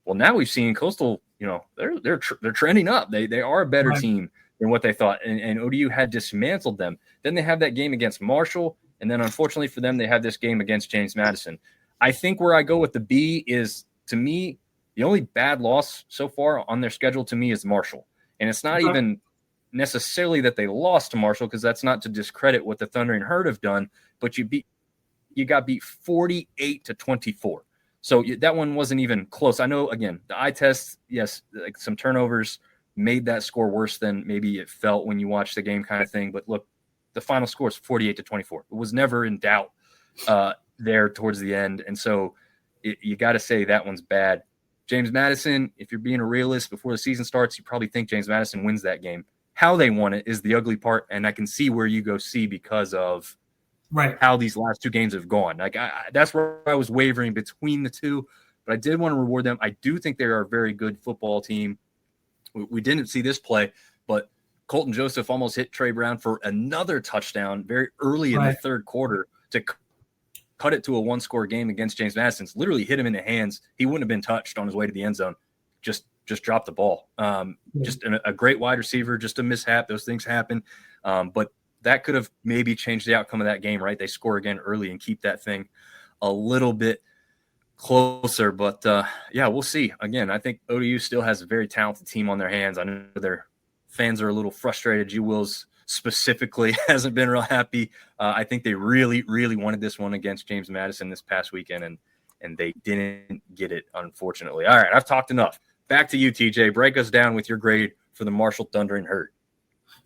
Well, now we've seen Coastal, they're trending up. They are a better team than what they thought, and ODU had dismantled them. Then they have that game against Marshall, and then unfortunately for them, they have this game against James Madison. I think where I go with the B is, to me, the only bad loss so far on their schedule to me is Marshall. And it's not even necessarily that they lost to Marshall, because that's not to discredit what the Thundering Herd have done, but you got beat 48-24. So that one wasn't even close. I know, again, the eye test, yes, like some turnovers made that score worse than maybe it felt when you watched the game, kind of thing. But look, the final score is 48-24. It was never in doubt there towards the end. And so you got to say that one's bad. James Madison, if you're being a realist before the season starts, you probably think James Madison wins that game. How they won it is the ugly part, and I can see where you go see because of how these last two games have gone. Like that's where I was wavering between the two, but I did want to reward them. I do think they are a very good football team. We didn't see this play, but Colton Joseph almost hit Trey Brown for another touchdown very early in the third quarter to cut it to a one-score game against James Madison. It's literally hit him in the hands. He wouldn't have been touched on his way to the end zone. Just dropped the ball. Just a great wide receiver, just a mishap. Those things happen. But that could have maybe changed the outcome of that game, right? They score again early and keep that thing a little bit closer. But, we'll see. Again, I think ODU still has a very talented team on their hands. I know their fans are a little frustrated. G. Wills specifically hasn't been real happy. I think they really, really wanted this one against James Madison this past weekend, and they didn't get it, unfortunately. All right, I've talked enough. Back to you, TJ. Break us down with your grade for the Marshall Thundering Herd.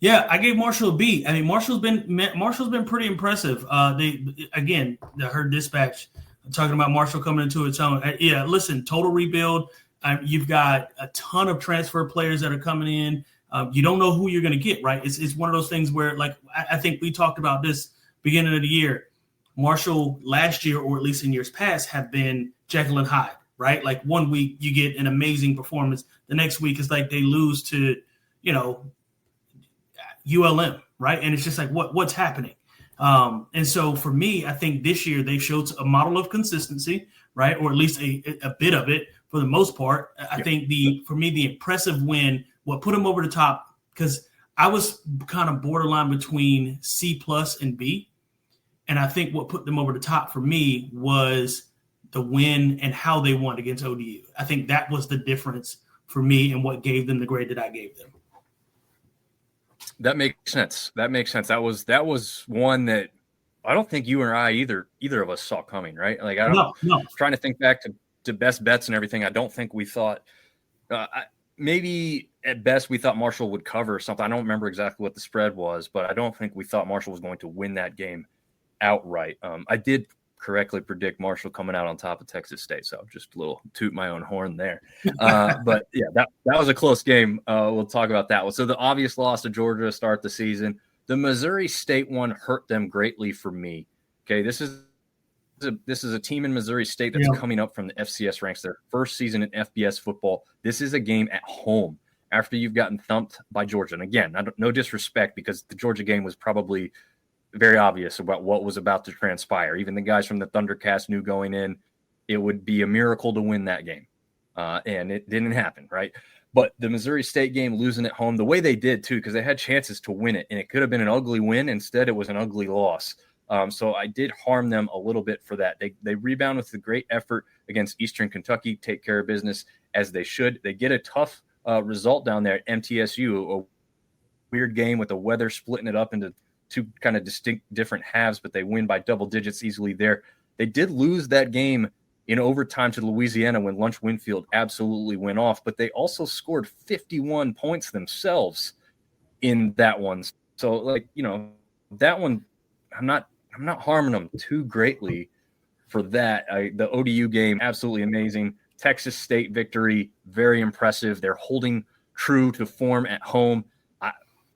Yeah, I gave Marshall a B. I mean, Marshall's been pretty impressive. The Herd Dispatch talking about Marshall coming into its own. Yeah, listen, total rebuild. You've got a ton of transfer players that are coming in. You don't know who you're going to get, right? It's one of those things where, like, I think we talked about this beginning of the year. Marshall last year, or at least in years past, have been Jekyll and Hyde, right? Like 1 week you get an amazing performance. The next week is like they lose to, ULM, right? And it's just like, what's happening? And so for me, I think this year they showed a model of consistency, right? Or at least a bit of it for the most part. I think the impressive win, what put them over the top, because I was kind of borderline between C+ and B. And I think what put them over the top for me was the win and how they won against ODU. I think that was the difference for me and what gave them the grade that I gave them. That makes sense. That was one that I don't think you or I either of us saw coming, right? Like no. Trying to think back to best bets and everything. I don't think we thought maybe at best we thought Marshall would cover something. I don't remember exactly what the spread was, but I don't think we thought Marshall was going to win that game outright. I did correctly predict Marshall coming out on top of Texas State, so just a little toot my own horn there. But yeah, that was a close game. We'll talk about that one. So the obvious loss to Georgia to start the season. The Missouri State one hurt them greatly for me. Okay, this is a team in Missouri State that's coming up from the FCS ranks, their first season in FBS football. This is a game at home after you've gotten thumped by Georgia. And again, no disrespect, because the Georgia game was probably very obvious about what was about to transpire. Even the guys from the Thundercast knew going in it would be a miracle to win that game. And it didn't happen, right? But the Missouri State game, losing at home, the way they did too, because they had chances to win it, and it could have been an ugly win. Instead, it was an ugly loss. So I did harm them a little bit for that. They rebound with a great effort against Eastern Kentucky, take care of business as they should. They get a tough result down there at MTSU, a weird game with the weather splitting it up into two kind of distinct different halves, but they win by double digits easily there. They did lose that game in overtime to Louisiana when Lunch Winfield absolutely went off, but they also scored 51 points themselves in that one. So, that one, I'm not harming them too greatly for that. The ODU game, absolutely amazing. Texas State victory, very impressive. They're holding true to form at home.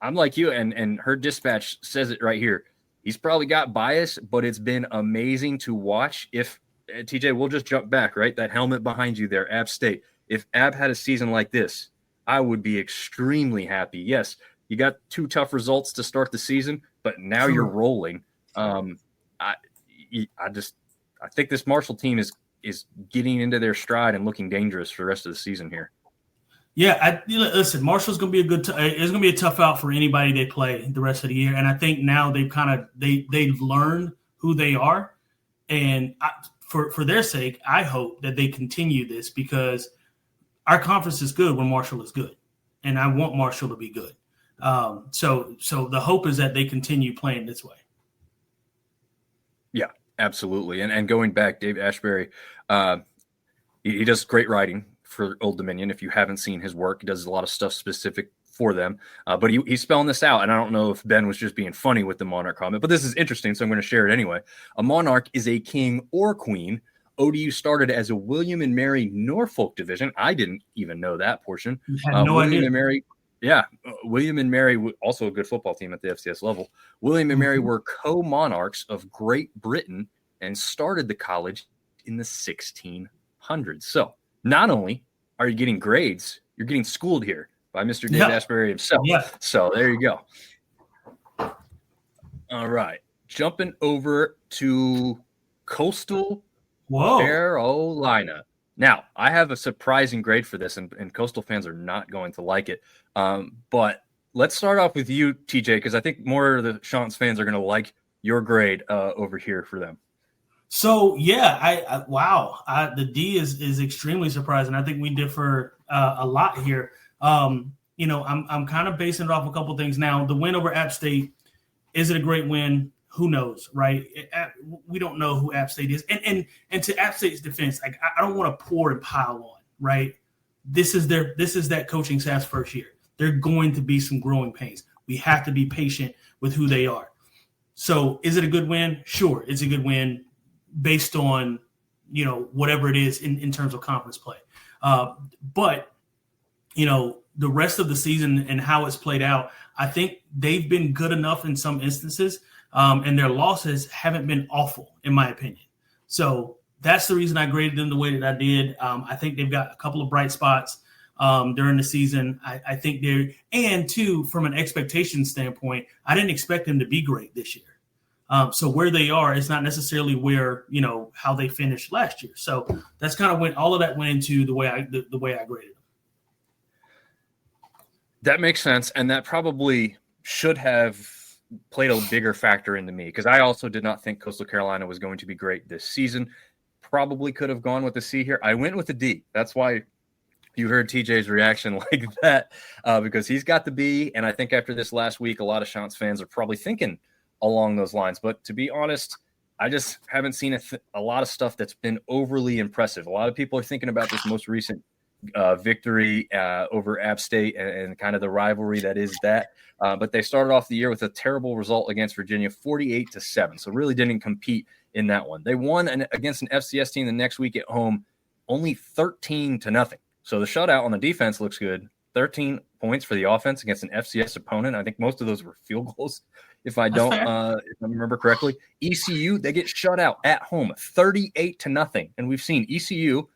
I'm like you, and Herd Dispatch says it right here. He's probably got bias, but it's been amazing to watch. If TJ, we'll just jump back, right? That helmet behind you there, App State. If App had a season like this, I would be extremely happy. Yes, you got two tough results to start the season, but now you're rolling. I think this Marshall team is getting into their stride and looking dangerous for the rest of the season here. Yeah, listen, Marshall's going to be it's going to be a tough out for anybody they play the rest of the year. And I think now they've learned who they are. And for their sake, I hope that they continue this, because our conference is good when Marshall is good. And I want Marshall to be good. So the hope is that they continue playing this way. Yeah, absolutely. And going back, Dave Ashbury, he does great writing for Old Dominion. If you haven't seen his work, he does a lot of stuff specific for them. But he's spelling this out, and I don't know if Ben was just being funny with the monarch comment, but this is interesting, so I'm going to share it anyway. A monarch is a king or queen. ODU started as a William and Mary Norfolk division. I didn't even know that portion. I had no idea. William and Mary, also a good football team at the FCS level. William and Mary were co-monarchs of Great Britain and started the college in the 1600s. So not only are you getting grades, you're getting schooled here by Mr. Dave Ashbury himself. Yeah. So there you go. All right. Jumping over to Coastal Carolina. Now, I have a surprising grade for this, and Coastal fans are not going to like it. But let's start off with you, TJ, because I think more of the Chants fans are going to like your grade over here for them. So, yeah, the D is extremely surprising. I think we differ a lot here. I'm kind of basing it off a couple of things. Now, the win over App State, is it a great win? Who knows, right? We don't know who App State is. And to App State's defense, I don't want to pour and pile on, right? This is that coaching staff's first year. There are going to be some growing pains. We have to be patient with who they are. So is it a good win? Sure, it's a good win based on, whatever it is in terms of conference play. But, the rest of the season and how it's played out, I think they've been good enough in some instances, and their losses haven't been awful, in my opinion. So that's the reason I graded them the way that I did. I think they've got a couple of bright spots during the season. I think and too, from an expectation standpoint, I didn't expect them to be great this year. So where they are is not necessarily where, how they finished last year. So that's kind of all of that went into the way I graded them. That makes sense. And that probably should have played a bigger factor into me, because I also did not think Coastal Carolina was going to be great this season. Probably could have gone with a C here. I went with a D. That's why you heard TJ's reaction like that, because he's got the B. And I think after this last week, a lot of Chants fans are probably thinking along those lines. But to be honest, I just haven't seen a lot of stuff that's been overly impressive. A lot of people are thinking about this most recent victory over App State and kind of the rivalry that is that. But they started off the year with a terrible result against Virginia, 48-7. So really didn't compete in that one. They won against an FCS team the next week at home, only 13-0. So the shutout on the defense looks good. 13 points for the offense against an FCS opponent. I think most of those were field goals, if I remember correctly. ECU, they get shut out at home, 38-0. And we've seen ECU,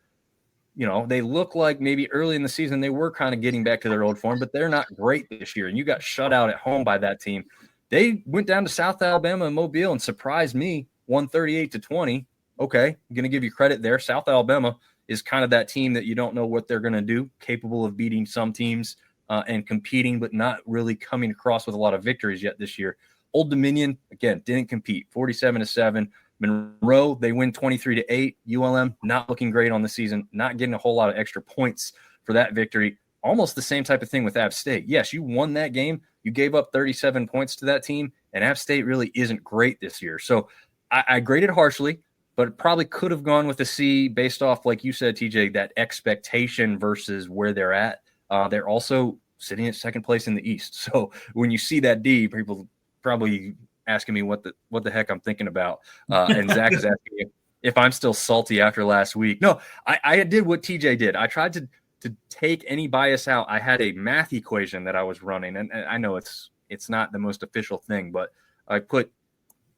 they look like maybe early in the season they were kind of getting back to their old form, but they're not great this year. And you got shut out at home by that team. They went down to South Alabama and Mobile and surprised me, 138-20. Okay, I'm going to give you credit there. South Alabama is kind of that team that you don't know what they're going to do, capable of beating some teams and competing, but not really coming across with a lot of victories yet this year. Old Dominion, again, didn't compete, 47-7. Monroe, they win 23-8. ULM, not looking great on the season, not getting a whole lot of extra points for that victory. Almost the same type of thing with App State. Yes, you won that game. You gave up 37 points to that team, and App State really isn't great this year. So I graded harshly, but it probably could have gone with a C based off, like you said, TJ, that expectation versus where they're at. They're also sitting at second place in the East. So when you see that D, people probably asking me what the heck I'm thinking about. And Zach is asking me if I'm still salty after last week. No, I did what TJ did. I tried to take any bias out. I had a math equation that I was running, and I know it's not the most official thing, but I put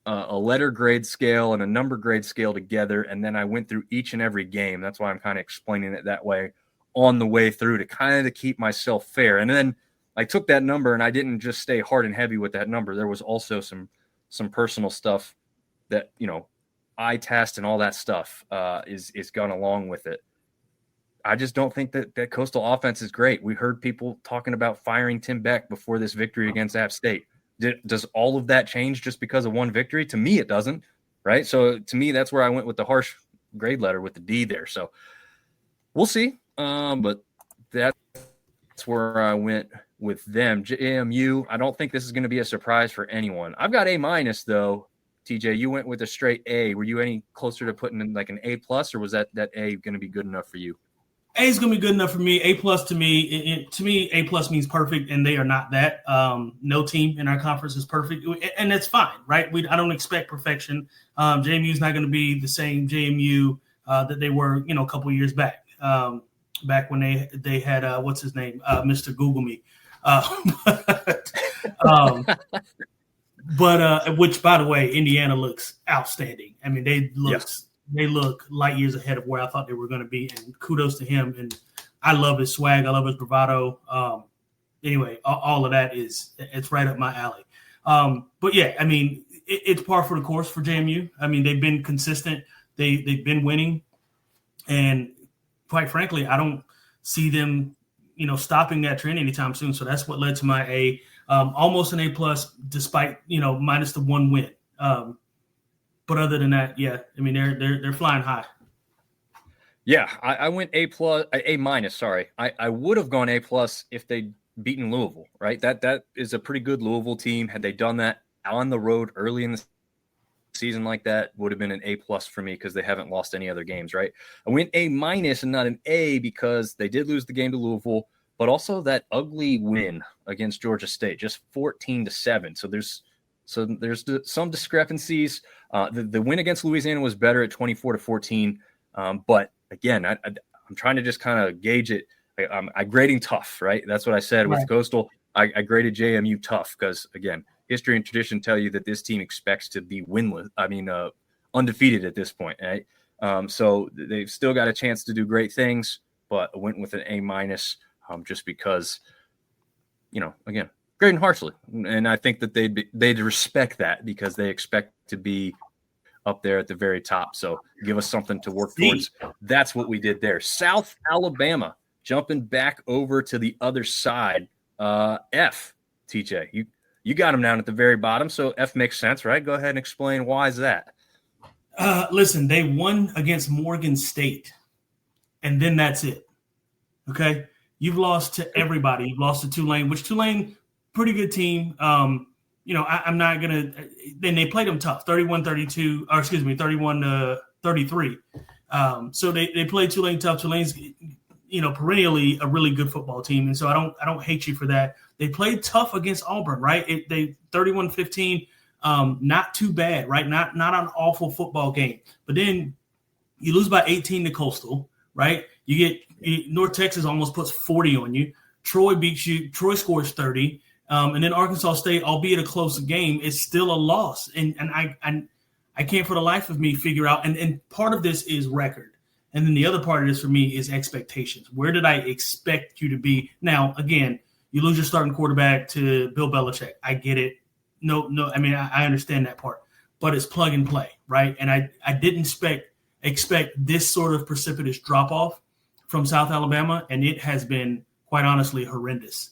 a letter grade scale and a number grade scale together, and then I went through each and every game. That's why I'm kind of explaining it that way on the way through to kind of keep myself fair. And then I took that number and I didn't just stay hard and heavy with that number. There was also some personal stuff that, eye test and all that stuff is gone along with it. I just don't think that Coastal offense is great. We heard people talking about firing Tim Beck before this victory against App State. Does all of that change just because of one victory? To me, it doesn't, right? So to me, that's where I went with the harsh grade letter with the D there. So we'll see. But that's where I went with them. JMU, I don't think this is going to be a surprise for anyone. I've got A- though. TJ, you went with a straight A. Were you any closer to putting in like an A+, or was that A going to be good enough for you? A is going to be good enough for me. A+ to me, A+ means perfect, and they are not that. No team in our conference is perfect, and that's fine, right? I don't expect perfection. JMU is not going to be the same JMU that they were, a couple of years back. Back when they had what's his name, Mr. Google Me, but which, by the way, Indiana looks outstanding. I mean, they look light years ahead of where I thought they were going to be, and kudos to him. And I love his swag. I love his bravado. Anyway, all of that it's right up my alley. But yeah, I mean, it's par for the course for JMU. I mean, they've been consistent. They've been winning, and quite frankly, I don't see them, stopping that trend anytime soon. So that's what led to my A, almost an A+, despite minus the one win. But other than that, yeah, I mean they're flying high. Yeah, I went A-. Sorry, I would have gone A+ if they'd beaten Louisville. Right, that is a pretty good Louisville team. Had they done that on the road early in the season like that, would have been an A+ for me because they haven't lost any other games. Right, I went A- and not an A because they did lose the game to Louisville, but also that ugly win against Georgia State, just 14-7. So there's some discrepancies. The win against Louisiana was better at 24-14. But again, I'm trying to just kind of gauge it. I grading tough, right? That's what I said with Coastal. I graded JMU tough because, again, history and tradition tell you that this team expects to be winless. I mean, undefeated at this point, right? So they've still got a chance to do great things, but I went with an A- just because, again, grading harshly. And I think that they'd respect that because they expect to be up there at the very top. So give us something to work towards. That's what we did there. South Alabama, jumping back over to the other side. F, TJ, you got them down at the very bottom, so F makes sense, right? Go ahead and explain why is that. Listen, they won against Morgan State, and then that's it. Okay, you've lost to everybody. You've lost to Tulane, which Tulane, pretty good team. I'm not gonna. Then they played them tough, 31-32, or excuse me, 31-33. So they played Tulane tough. Tulane's, perennially a really good football team, and so I don't hate you for that. They played tough against Auburn, right? They 31-15, not too bad, right? Not an awful football game, but then you lose by 18 to Coastal, right? You get North Texas almost puts 40 on you. Troy beats you. Troy scores 30. And then Arkansas State, albeit a close game, is still a loss. And I can't for the life of me figure out. And part of this is record. And then the other part of this for me is expectations. Where did I expect you to be? Now, again, you lose your starting quarterback to Bill Belichick. I get it. No. I mean, I understand that part. But it's plug and play, right? And I didn't expect this sort of precipitous drop-off from South Alabama, and it has been, quite honestly, horrendous.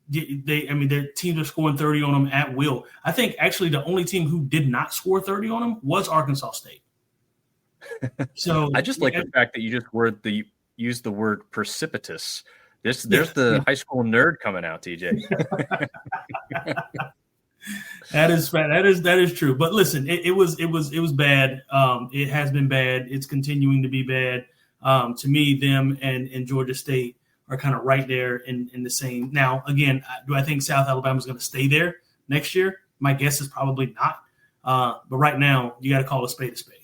Their teams are scoring 30 on them at will. I think actually the only team who did not score 30 on them was Arkansas State. So I just like the fact that you just used the word precipitous. There's the high school nerd coming out, TJ. That is true. But listen, it was bad. It has been bad. It's continuing to be bad. To me, them and Georgia State are kind of right there in the same. Now, again, do I think South Alabama is going to stay there next year? My guess is probably not. But right now, you got to call a spade a spade.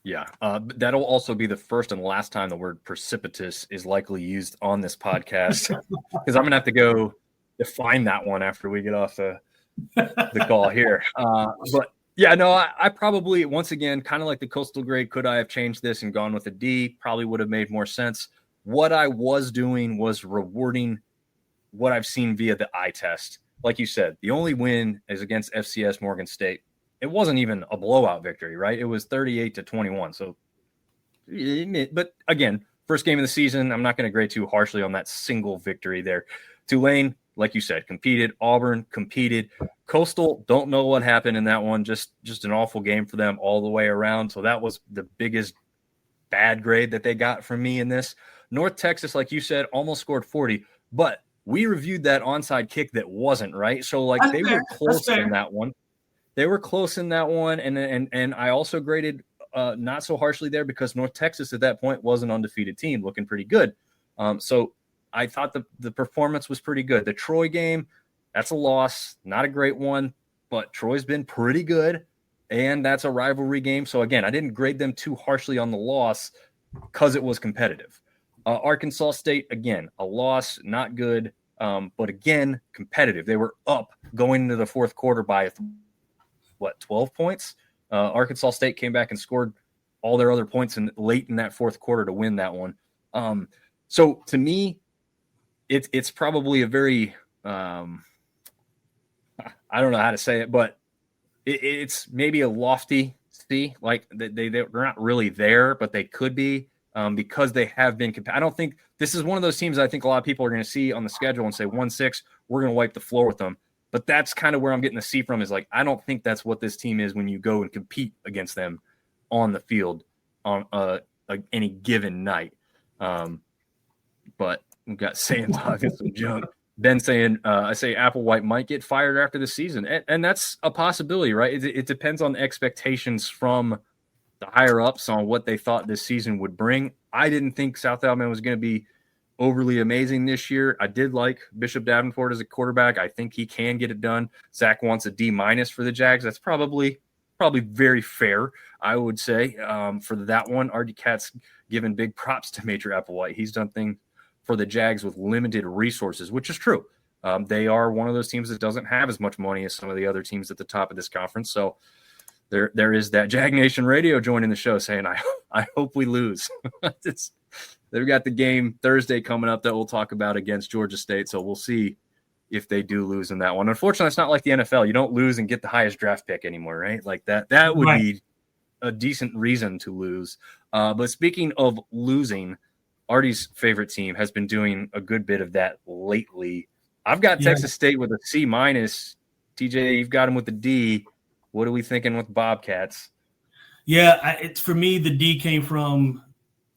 Yeah, that'll also be the first and last time the word precipitous is likely used on this podcast because I'm going to have to go define that one after we get off the call here. But yeah, no, I probably, once again, kind of like the Coastal grade, could I have changed this and gone with a D? Probably would have made more sense. what I was doing was rewarding what I've seen via the eye test. Like you said, the only win is against FCS Morgan State. It wasn't even a blowout victory, right? It was 38-21. So, but again, first game of the season, I'm not going to grade too harshly on that single victory there. Tulane, like you said, competed. Auburn competed. Coastal, don't know what happened in that one. Just an awful game for them all the way around. So that was the biggest bad grade that they got from me in this. North Texas, like you said, almost scored 40, but we reviewed that onside kick that wasn't, right? So like That's they fair. were close in that one. They were close in that one, and I also graded not so harshly there because North Texas at that point was an undefeated team, looking pretty good. So I thought the performance was pretty good. The Troy game, that's a loss, not a great one, but Troy's been pretty good, and that's a rivalry game. So again, I didn't grade them too harshly on the loss because it was competitive. Arkansas State, again, a loss, not good, but again, competitive. They were up going into the fourth quarter by 12 points. Arkansas State came back and scored all their other points late in that fourth quarter to win that one. So to me, it's probably a very I don't know how to say it, but it's maybe a lofty C. Like they're not really there, but they could be because they have been. I don't think this is one of those teams I think a lot of people are going to see on the schedule and say 1-6, we're going to wipe the floor with them. But that's kind of where I'm getting the C from is like, I don't think that's what this team is when you go and compete against them on the field on any given night. But we've got Sam talking some junk. Ben saying, I say Applewhite might get fired after the season. And that's a possibility, right? It depends on the expectations from the higher ups on what they thought this season would bring. I didn't think South Alabama was going to be overly amazing this year. I did like Bishop Davenport as a quarterback. I think he can get it done. Zach wants a D- for the Jags. That's probably very fair, I would say, for that one. Artie Cat's given big props to Major Applewhite. He's done things for the Jags with limited resources, which is true. They are one of those teams that doesn't have as much money as some of the other teams at the top of this conference. So there is that. Jag Nation Radio joining the show saying, I hope we lose. They've got the game Thursday coming up that we'll talk about against Georgia State, so we'll see if they do lose in that one. Unfortunately, it's not like the NFL. You don't lose and get the highest draft pick anymore, right? Like that would be a decent reason to lose. But speaking of losing, Artie's favorite team has been doing a good bit of that lately. I've got Texas State with a C-. TJ, you've got them with a D. What are we thinking with Bobcats? Yeah, it's for me, the D came from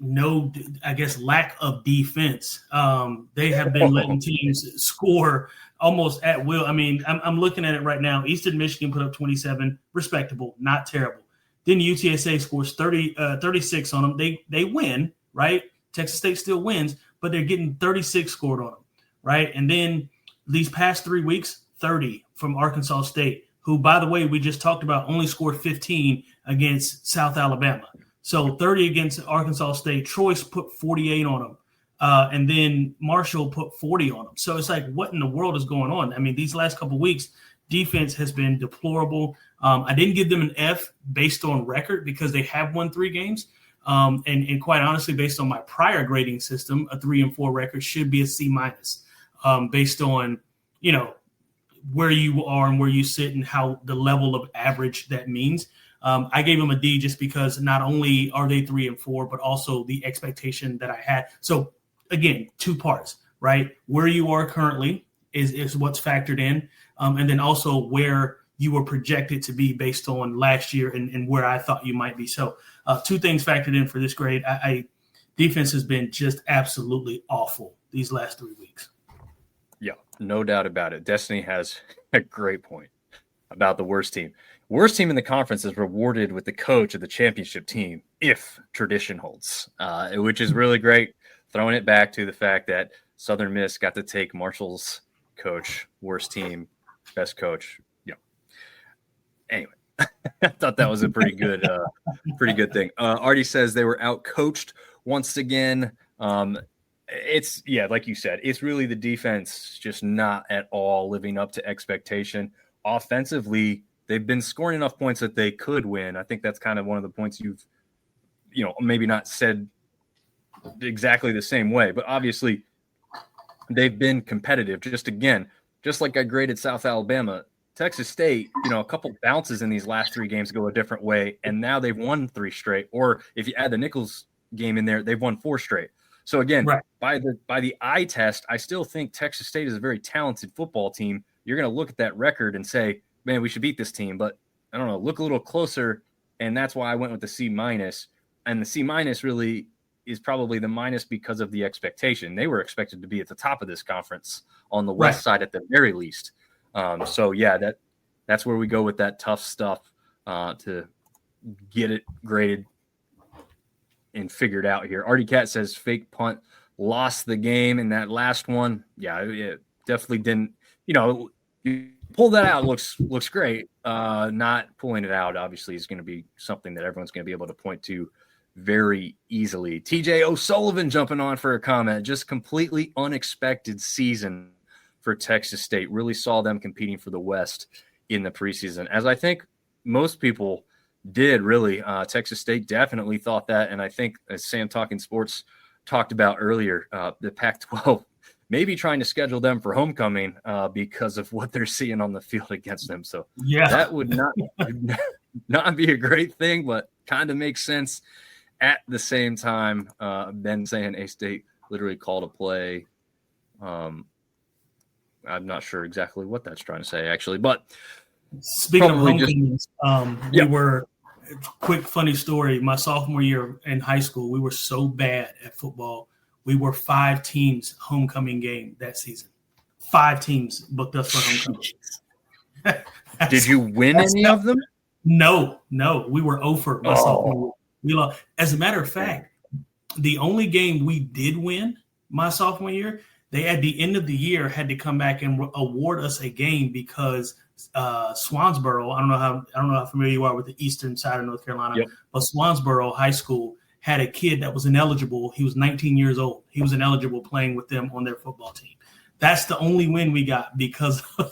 lack of defense. They have been letting teams score almost at will. I mean, I'm looking at it right now. Eastern Michigan put up 27, respectable, not terrible. Then UTSA scores 36 on them. They win, right? Texas State still wins, but they're getting 36 scored on them, right? And then these past 3 weeks, 30 from Arkansas State, who, by the way, we just talked about only scored 15 against South Alabama. So 30 against Arkansas State. Troy put 48 on them. And then Marshall put 40 on them. So it's like, what in the world is going on? I mean, these last couple of weeks, defense has been deplorable. I didn't give them an F based on record because they have won 3 games. And quite honestly, based on my prior grading system, a 3-4 record should be a C-, based on, where you are and where you sit and how the level of average that means. I gave them a D just because not only are they 3-4, but also the expectation that I had. So again, 2 parts, right? Where you are currently is what's factored in. And then also where you were projected to be based on last year and where I thought you might be. So 2 things factored in for this grade. Defense has been just absolutely awful these last 3 weeks. Yeah, no doubt about it. Destiny has a great point about the worst team. Worst team in the conference is rewarded with the coach of the championship team if tradition holds, which is really great. Throwing it back to the fact that Southern Miss got to take Marshall's coach, worst team, best coach. Yeah. Anyway, I thought that was a pretty good thing. Artie says they were out-coached once again. It's like you said, it's really the defense just not at all living up to expectation. Offensively, they've been scoring enough points that they could win. I think that's kind of one of the points you've, maybe not said exactly the same way. But obviously, they've been competitive. Just like I graded South Alabama, Texas State, a couple bounces in these last 3 games go a different way, and now they've won 3 straight. Or if you add the Nichols game in there, they've won 4 straight. So again, right. by the eye test, I still think Texas State is a very talented football team. You're going to look at that record and say, man, we should beat this team. But I don't know, look a little closer, and that's why I went with the C-. And the C- really is probably the minus because of the expectation. They were expected to be at the top of this conference on the west side at the very least. So yeah, that's where we go with that tough stuff to get it graded and figured out here. Artie Cat says fake punt lost the game in that last one. Yeah, it definitely didn't. You pull that out looks great. Not pulling it out obviously is going to be something that everyone's going to be able to point to very easily. TJ O'Sullivan jumping on for a comment. Just completely unexpected season for Texas State. Really saw them competing for the West in the preseason, as I think most people did. Really, Texas State definitely thought that, and I think, as Sam Talking Sports talked about earlier, the Pac-12 maybe trying to schedule them for homecoming because of what they're seeing on the field against them. So yeah, that would not be a great thing, but kind of makes sense at the same time. Ben saying A-State literally called a play. I'm not sure exactly what that's trying to say, actually. But speaking of homecomings, we were – quick funny story. My sophomore year in high school, we were so bad at football. We were 5 teams homecoming game that season. 5 teams booked us for homecoming. Did you win any of them? No. We were 0 for my sophomore year. We lost. As a matter of fact, the only game we did win my sophomore year, they at the end of the year had to come back and award us a game because Swansboro, I don't know how familiar you are with the eastern side of North Carolina, but Swansboro High School had a kid that was ineligible. He was 19 years old. He was ineligible playing with them on their football team. That's the only win we got because of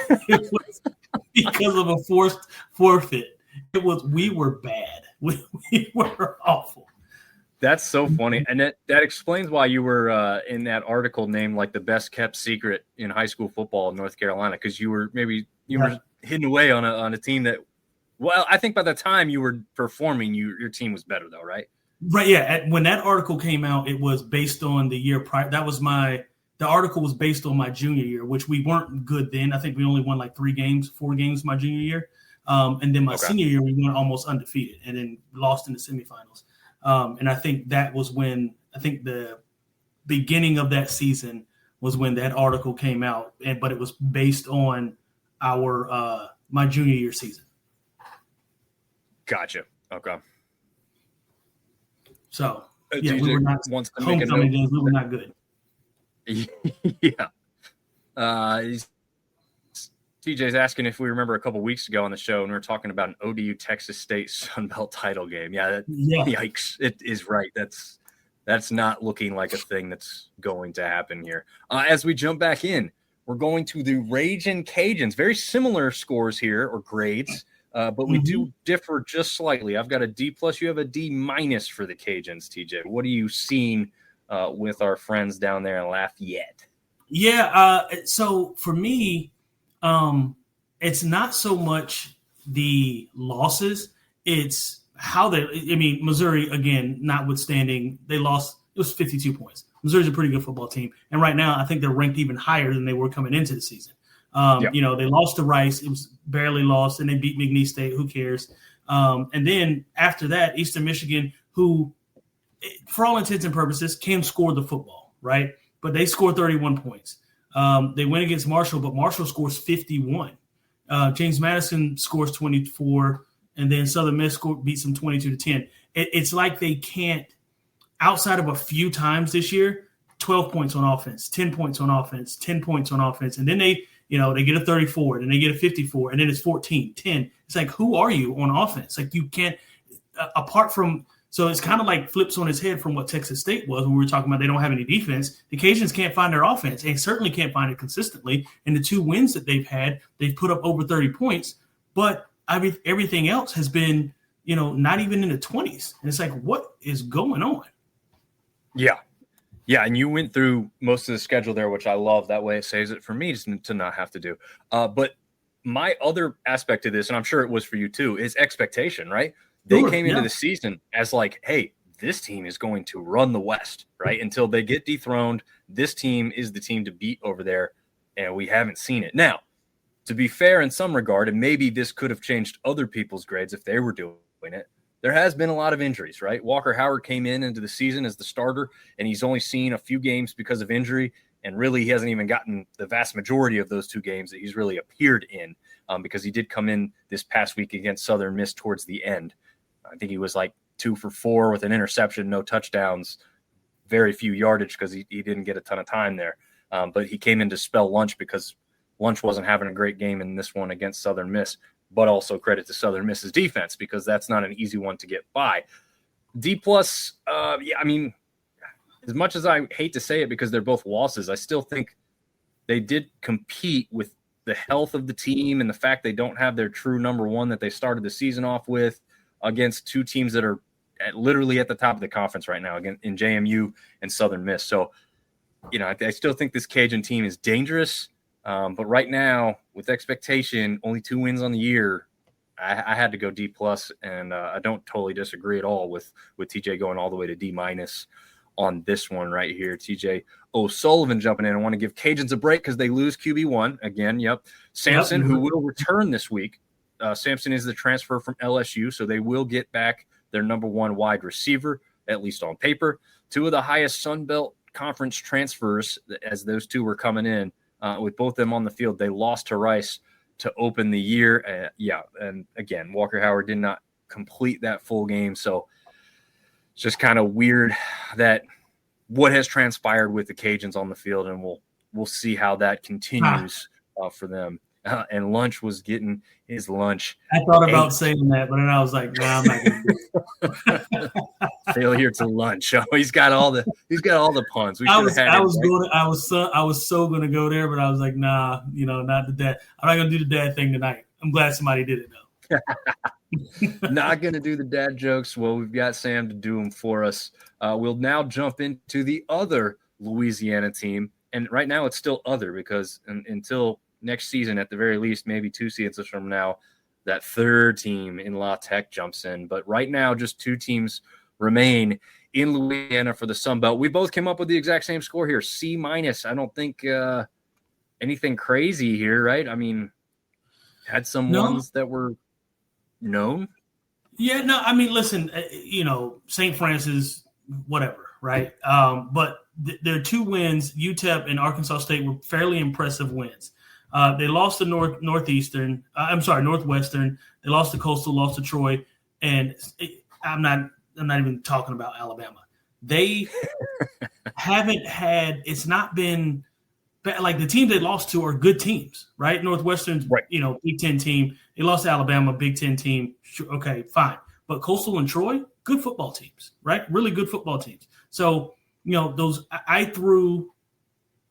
a forced forfeit. We were bad. We were awful. That's so funny. And that explains why you were in that article named like the best kept secret in high school football in North Carolina, because you were hidden away on a team that, well, I think by the time you were performing, your team was better though, right? Right, yeah. When that article came out, it was based on the year prior. The article was based on my junior year, which we weren't good then. I think we only won like 4 games my junior year. And then my senior year, we went almost undefeated and then lost in the semifinals. And I think that was when the beginning of that season was when that article came out, but it was based on our my junior year season. Gotcha. Okay. So yeah, we were not homecoming games. We were not good. Yeah. TJ's asking if we remember a couple weeks ago on the show, and we were talking about an ODU Texas State sunbelt title game. Yeah. Yikes! It is right. That's not looking like a thing that's going to happen here. As we jump back in, we're going to the Ragin' Cajuns. Very similar scores here, or grades. But we do differ just slightly. I've got a D+. You have a D- for the Cajuns, TJ. What are you seeing with our friends down there in Lafayette? Yeah. So for me, it's not so much the losses. It's how Missouri, again, notwithstanding, they lost. It was 52 points. Missouri's a pretty good football team. And right now, I think they're ranked even higher than they were coming into the season. They lost to Rice. It was barely lost, and they beat McNeese State. Who cares? And then after that, Eastern Michigan, who, for all intents and purposes, can score the football, right? But they scored 31 points. They went against Marshall, but Marshall scores 51. James Madison scores 24, and then Southern Miss beats them 22-10. It's like they can't, outside of a few times this year, 12 points on offense, 10 points on offense, 10 points on offense, and then they get a 34, and they get a 54, and then it's 14, 10. It's like, who are you on offense? Like, you can't, apart from, so it's kind of like flips on its head from what Texas State was when we were talking about they don't have any defense. The Cajuns can't find their offense. They certainly can't find it consistently. And the 2 wins that they've had, they've put up over 30 points. But everything else has been, not even in the 20s. And it's like, what is going on? Yeah. Yeah, and you went through most of the schedule there, which I love. That way it saves it for me to not have to do. But my other aspect of this, and I'm sure it was for you too, is expectation, right? They Sure, came into yeah. the season as like, hey, this team is going to run the West, right? Until they get dethroned, this team is the team to beat over there, and we haven't seen it. Now, to be fair in some regard, and maybe this could have changed other people's grades if they were doing it, there has been a lot of injuries, right? Walker Howard came into the season as the starter, and he's only seen a few games because of injury, and really he hasn't even gotten the vast majority of those 2 games that he's really appeared in, because he did come in this past week against Southern Miss towards the end. I think he was like 2 for 4 with an interception, no touchdowns, very few yardage because he didn't get a ton of time there. But he came in to spell Lunch because Lunch wasn't having a great game in this one against Southern Miss. But also credit to Southern Miss's defense because that's not an easy one to get by. D+, yeah, I mean, as much as I hate to say it because they're both losses, I still think they did compete with the health of the team and the fact they don't have their true number one that they started the season off with against 2 teams that are literally at the top of the conference right now, again in JMU and Southern Miss. So, you know, I still think this Cajun team is dangerous. But right now, with expectation, only 2 wins on the year, I had to go D+, and I don't totally disagree at all with TJ going all the way to D- on this one right here. TJ O'Sullivan jumping in. I want to give Cajuns a break because they lose QB1 again. Yep. Sampson, who will return this week. Sampson is the transfer from LSU, so they will get back their number 1 wide receiver, at least on paper. 2 of the highest sunbelt conference transfers as those 2 were coming in. With both them on the field, they lost to Rice to open the year. And again, Walker Howard did not complete that full game. So it's just kind of weird that what has transpired with the Cajuns on the field, and we'll see how that continues for them. And Lunch was getting his lunch. I thought about saying that, but then I was like, nah, I'm not going to do it. Failure to lunch. Oh, he's got all the puns. I was so going to go there, but I was like, nah, not the dad. I'm not going to do the dad thing tonight. I'm glad somebody did it though. Not going to do the dad jokes. Well, we've got Sam to do them for us. We'll now jump into the other Louisiana team. And right now it's still other because until next season, at the very least, maybe 2 seasons from now, that 3rd team in La Tech jumps in. But right now, just 2 teams remain in Louisiana for the Sun Belt. We both came up with the exact same score here, C-. I don't think anything crazy here, right? I mean, had some ones that were known. Yeah, no, I mean, listen, St. Francis, whatever, right? But their 2 wins, UTEP and Arkansas State, were fairly impressive wins. They lost to Northwestern. They lost to Coastal, lost to Troy, and I'm not even talking about Alabama. They haven't had. It's not been like the teams they lost to are good teams, right? Northwestern's, right. Big Ten team. They lost to Alabama, Big Ten team. Okay, fine. But Coastal and Troy, good football teams, right? Really good football teams. So those I threw.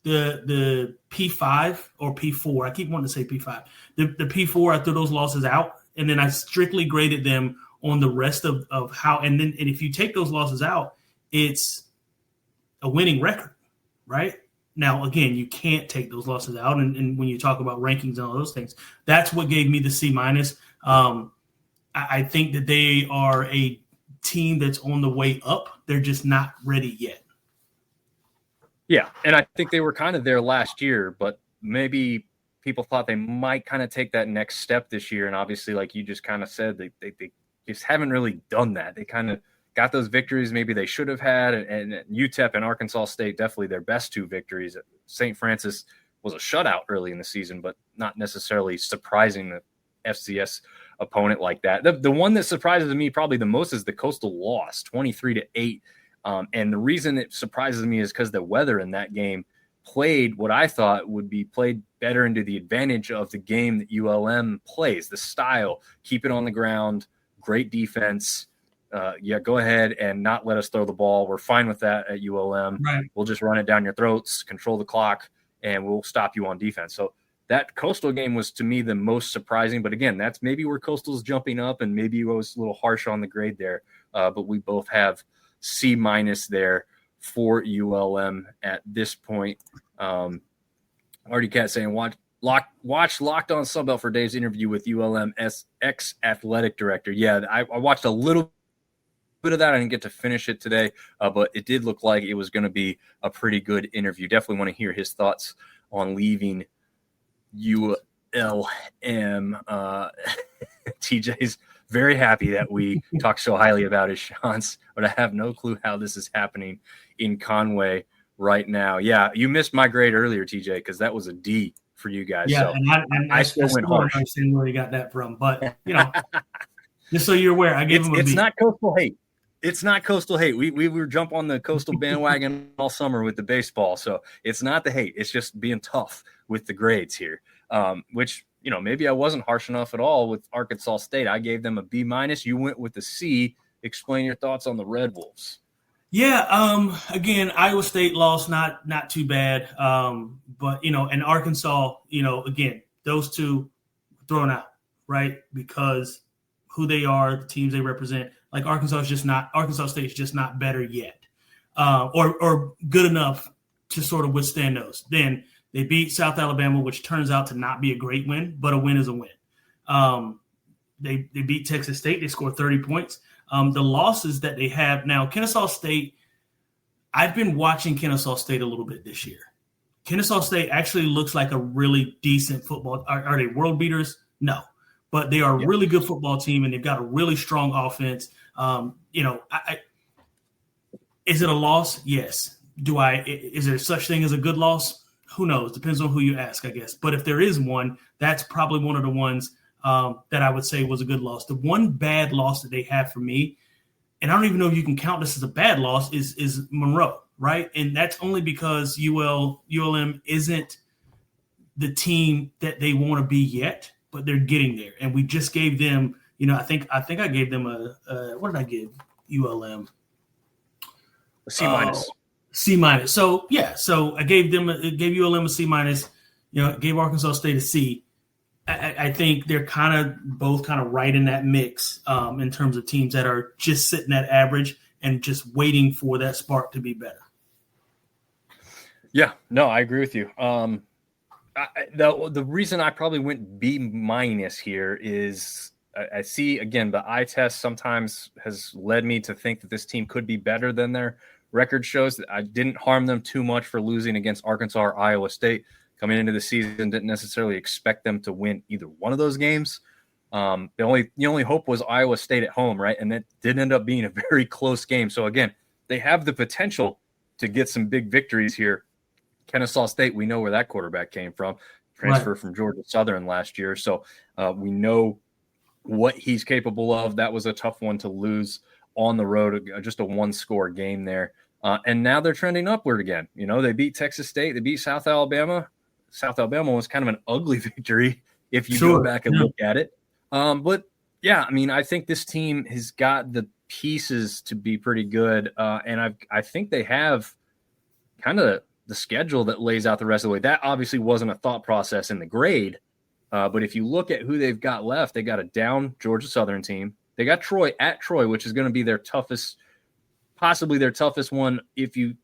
The P5 or P4, I keep wanting to say P5. The P4, I threw those losses out, and then I strictly graded them on the rest of how. And if you take those losses out, it's a winning record, right? Now, again, you can't take those losses out, and when you talk about rankings and all those things, that's what gave me the C-. I think that they are a team that's on the way up. They're just not ready yet. Yeah, and I think they were kind of there last year, but maybe people thought they might kind of take that next step this year. And obviously, like you just kind of said, they just haven't really done that. They kind of got those victories maybe they should have had. And UTEP and Arkansas State, definitely their best 2 victories. St. Francis was a shutout early in the season, but not necessarily surprising the FCS opponent like that. The one that surprises me probably the most is the Coastal loss, 23-8. And the reason it surprises me is because the weather in that game played what I thought would be played better into the advantage of the game that ULM plays, the style, keep it on the ground, great defense. Go ahead and not let us throw the ball. We're fine with that at ULM. Right. We'll just run it down your throats, control the clock, and we'll stop you on defense. So that Coastal game was, to me, the most surprising. But again, that's maybe where Coastal's jumping up, and maybe it was a little harsh on the grade there. But we both have C- there for ULM at this point. Artie Cat saying, watch Locked On Sunbelt for Dave's interview with ULM ex-athletic director. Yeah, I watched a little bit of that. I didn't get to finish it today, but it did look like it was going to be a pretty good interview. Definitely want to hear his thoughts on leaving ULM. TJ's very happy that we talk so highly about his shots, but I have no clue how this is happening in Conway right now. Yeah, you missed my grade earlier, TJ, because that was a D for you guys. Yeah, so I still went harsh. I understand where you got that from, but just so you're aware, I gave him a B. It's not coastal hate. It's not coastal hate. We were jump on the coastal bandwagon all summer with the baseball, so it's not the hate. It's just being tough with the grades here, which maybe I wasn't harsh enough at all with Arkansas State. I gave them a B-. You went with a C. Explain your thoughts on the Red Wolves. Yeah, again, Iowa State lost, not too bad. But and Arkansas, again, those two thrown out, right? Because who they are, the teams they represent. Like Arkansas State is just not better yet, or good enough to sort of withstand those. Then they beat South Alabama, which turns out to not be a great win, but a win is a win. They beat Texas State. They scored 30 points. The losses that they have now, Kennesaw State, I've been watching Kennesaw State a little bit this year. Kennesaw State actually looks like a really decent football. Are they world beaters? No. But they are a really good football team, and they've got a really strong offense. Is it a loss? Yes. Is there such thing as a good loss? Who knows? Depends on who you ask, I guess. But if there is one, that's probably one of the ones that I would say was a good loss. The one bad loss that they have for me, and I don't even know if you can count this as a bad loss, is Monroe, right? And that's only because ULM isn't the team that they want to be yet, but they're getting there. And we just gave them, I think I gave them what did I give ULM? A C-. C-. So I gave ULM a C-. Gave Arkansas State a C. I think they're both right in that mix in terms of teams that are just sitting at average and just waiting for that spark to be better. Yeah, no, I agree with you. The reason I probably went B- here is I see, again, the eye test sometimes has led me to think that this team could be better than their record shows. I didn't harm them too much for losing against Arkansas or Iowa State. Coming into the season, didn't necessarily expect them to win either one of those games. The only hope was Iowa State at home, right? And that did end up being a very close game. So again, they have the potential to get some big victories here. Kennesaw State, we know where that quarterback came from, transfer from Georgia Southern last year. So we know what he's capable of. That was a tough one to lose on the road, just a one-score game there. And now they're trending upward again. They beat Texas State. They beat South Alabama. South Alabama was kind of an ugly victory if you go back and look at it. But, yeah, I think this team has got the pieces to be pretty good. And I think they have kind of the schedule that lays out the rest of the way. That obviously wasn't a thought process in the grade. But if you look at who they've got left, they got a down Georgia Southern team. They got Troy at Troy, which is going to be their toughest, possibly their toughest one if you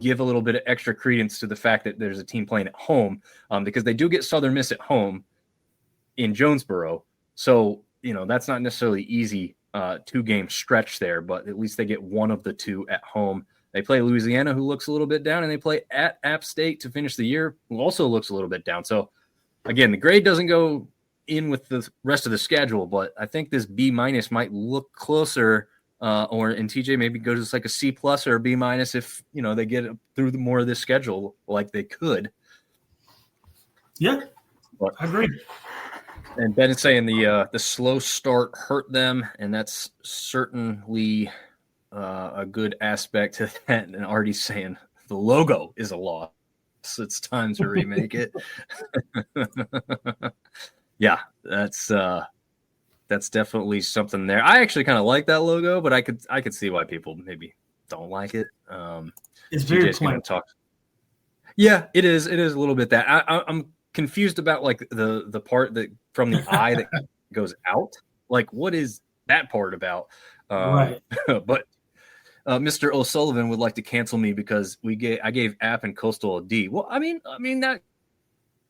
give a little bit of extra credence to the fact that there's a team playing at home, because they do get Southern Miss at home in Jonesboro. So, that's not necessarily easy 2-game stretch there, but at least they get one of the two at home. They play Louisiana, who looks a little bit down, and they play at App State to finish the year, who also looks a little bit down. So, again, the grade doesn't go in with the rest of the schedule, but I think this B- might look closer, or in TJ maybe go just like a C+ or a B- if they get through more of this schedule like they could. Yeah, but, I agree. And Ben is saying the slow start hurt them, and that's certainly a good aspect to that. And Artie's saying the logo is a loss. It's time to remake it. Yeah, that's definitely something there. I actually kind of like that logo, but I could see why people maybe don't like it. It's very plain. Yeah, it is. It is a little bit that I'm confused about, like the part that from the eye that goes out. Like, what is that part about? Right. But Mr. O'Sullivan would like to cancel me because I gave App and Coastal a D. Well, I mean that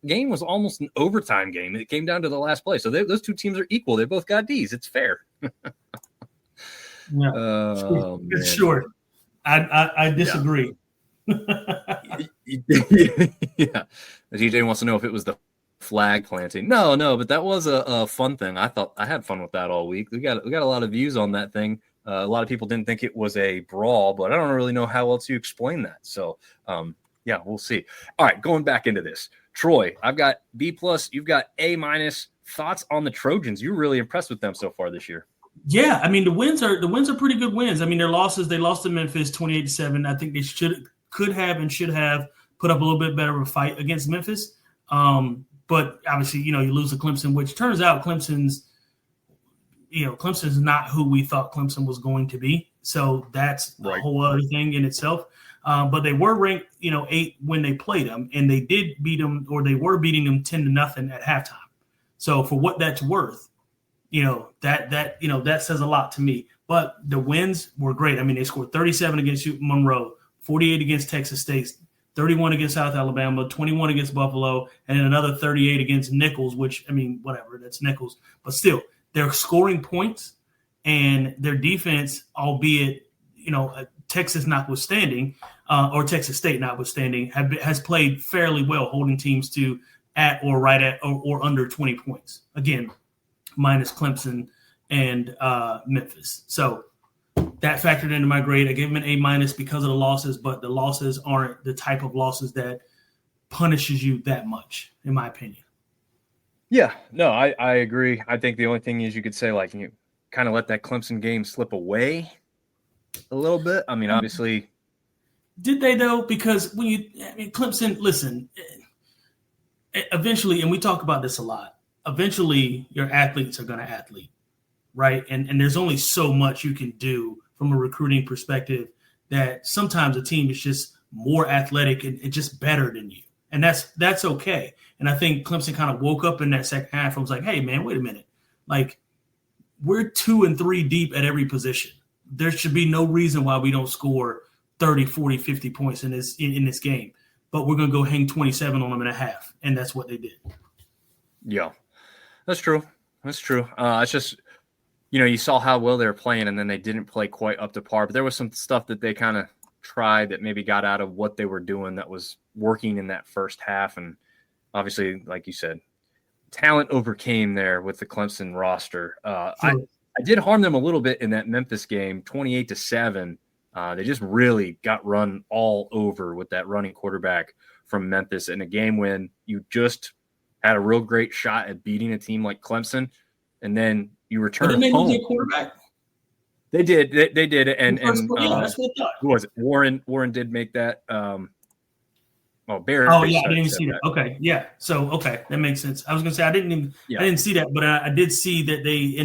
game was almost an overtime game. It came down to the last play. So those two teams are equal. They both got Ds. It's fair. Yeah. Sure. I disagree. Yeah. DJ wants to know if it was the flag planting. No, but that was a fun thing. I thought I had fun with that all week. We got a lot of views on that thing. A lot of people didn't think it was a brawl, but I don't really know how else you explain that. So, yeah, we'll see. All right, going back into this. Troy, I've got B+, you've got A-. Thoughts on the Trojans? You're really impressed with them so far this year. Yeah, I mean the wins are pretty good wins. I mean their losses, they lost to Memphis 28-7. I think they could have and should have put up a little bit better of a fight against Memphis. But obviously, you lose to Clemson, which turns out Clemson's not who we thought Clemson was going to be. So that's a whole other thing in itself. But they were ranked, 8 when they played them, and they did beat them, or they were beating them 10-0 at halftime. So for what that's worth, that says a lot to me. But the wins were great. I mean, they scored 37 against Monroe, 48 against Texas State, 31 against South Alabama, 21 against Buffalo, and then another 38 against Nichols, which, I mean, whatever, that's Nichols. But still, they're scoring points, and their defense, albeit, Texas notwithstanding, or Texas State notwithstanding, has played fairly well, holding teams to at or right at or under 20 points. Again, minus Clemson and Memphis. So that factored into my grade. I gave them an A- because of the losses, but the losses aren't the type of losses that punishes you that much, in my opinion. Yeah, no, I agree. I think the only thing is you could say, like, you kind of let that Clemson game slip away a little bit. I mean, obviously. Did they, though? Because Clemson, listen, eventually, and we talk about this a lot, eventually your athletes are going to athlete, right? And there's only so much you can do from a recruiting perspective that sometimes a team is just more athletic and just better than you. And that's okay. And I think Clemson kind of woke up in that second half and was like, hey, man, wait a minute. Like, we're 2 and 3 deep at every position. There should be no reason why we don't score 30, 40, 50 points in this game. But we're going to go hang 27 on them in a half. And that's what they did. Yeah. That's true. It's just, you saw how well they were playing, and then they didn't play quite up to par. But there was some stuff that they kind of tried that maybe got out of what they were doing that was working in that first half. And obviously, like you said, talent overcame there with the Clemson roster. I did harm them a little bit in that Memphis game, 28-7. They just really got run all over with that running quarterback from Memphis in a game when you just had a real great shot at beating a team like Clemson, and then you return home. Didn't they lose their quarterback? They did. They did. And that's what I thought. Who was it? Warren did make that. Barry. Oh, yeah, I didn't even see that. Okay, yeah. So, okay, that makes sense. I was going to say I didn't see that, but I did see that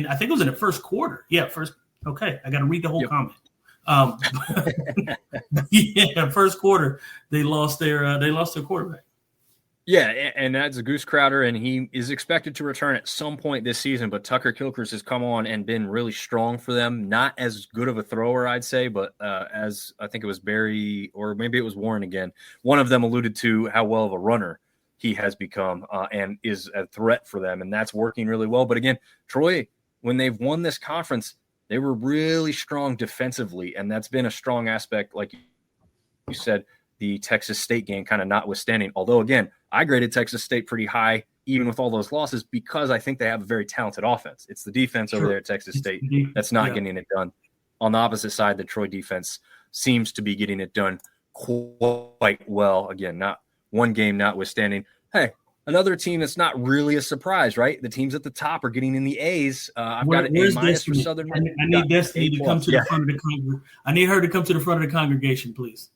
I think it was in the first quarter. Yeah, first. Okay, I got to read the whole comment. Yeah, first quarter they lost their quarterback. Yeah, and that's a Goose Crowder, and he is expected to return at some point this season, but Tucker Kilkers has come on and been really strong for them. Not as good of a thrower, I'd say, but as I think it was Barry, or maybe it was Warren again, one of them alluded to how well of a runner he has become and is a threat for them, and that's working really well. But again, Troy, when they've won this conference, they were really strong defensively, and that's been a strong aspect, like you said, the Texas State game kind of notwithstanding. Although, again, I graded Texas State pretty high, even with all those losses, because I think they have a very talented offense. It's the defense over there at Texas State that's not getting it done. On the opposite side, the Troy defense seems to be getting it done quite well. Again, not one game notwithstanding. Hey, another team that's not really a surprise, right? The teams at the top are getting in the A's. I've got an A- for Southern. I need Destiny to come to the front of the congregation. I need her to come to the front of the congregation, please.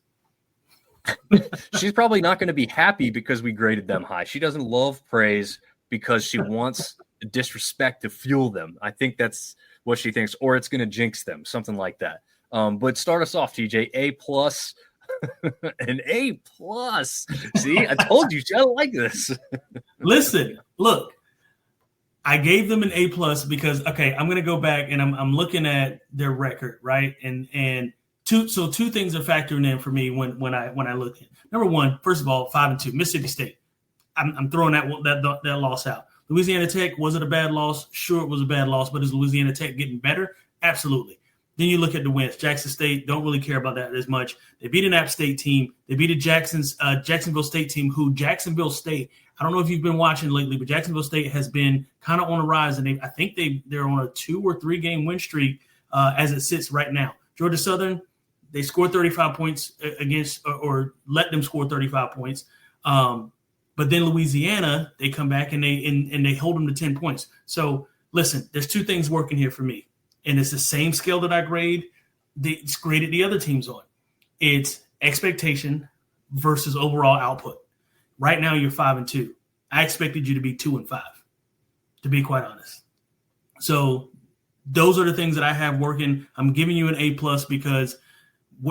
She's probably not going to be happy because we graded them high. She doesn't love praise because she wants disrespect to fuel them. I think that's what she thinks, or it's going to jinx them, something like that. But start us off, TJ. A+, an A+. See, I told you, I don't like this. Listen, look, I gave them an A+ because, okay, I'm going to go back and I'm looking at their record, right? And two things are factoring in for me when I look at. Number one, first of all, 5-2, Mississippi State. I'm throwing that loss out. Louisiana Tech, was it a bad loss? Sure, it was a bad loss, but is Louisiana Tech getting better? Absolutely. Then you look at the wins. Jackson State, don't really care about that as much. They beat an App State team. They beat a Jacksonville State team who Jacksonville State, I don't know if you've been watching lately, but Jacksonville State has been kind of on the rise, and I think they're on a 2 or 3 game win streak as it sits right now. Georgia Southern, they scored 35 points against or let them score 35 points. But then Louisiana, they come back and they hold them to 10 points. So listen, there's 2 things working here for me. And it's the same scale that I graded the other teams on. It's expectation versus overall output. Right now, you're 5-2. I expected you to be 2-5, to be quite honest. So those are the things that I have working. I'm giving you an A+ because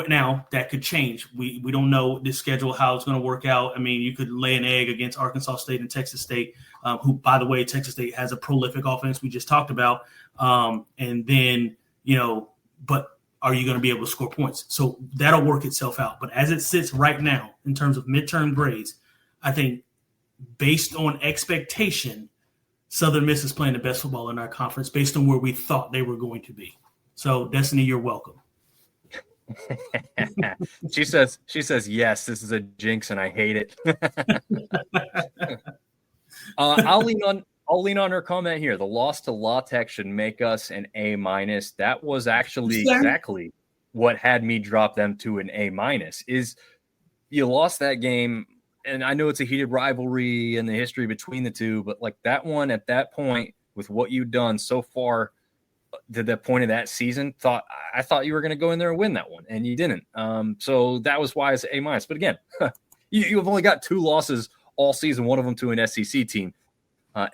now that could change. We don't know the schedule, how it's going to work out. I mean, you could lay an egg against Arkansas State and Texas State, who, by the way, Texas State has a prolific offense we just talked about. And then, but are you going to be able to score points? So that'll work itself out. But as it sits right now, in terms of midterm grades, I think based on expectation, Southern Miss is playing the best football in our conference based on where we thought they were going to be. So, Destiny, you're welcome. She says, yes, this is a jinx and I hate it. I'll lean on her comment here. The loss to La Tech should make us an A-. That was actually exactly what had me drop them to an A-. Is you lost that game, and I know it's a heated rivalry and the history between the two, but like that one at that point with what you've done so far to the point of that season, I thought you were going to go in there and win that one, and you didn't. So that was why it's A-. But again, you've only got 2 losses all season, one of them to an SEC team.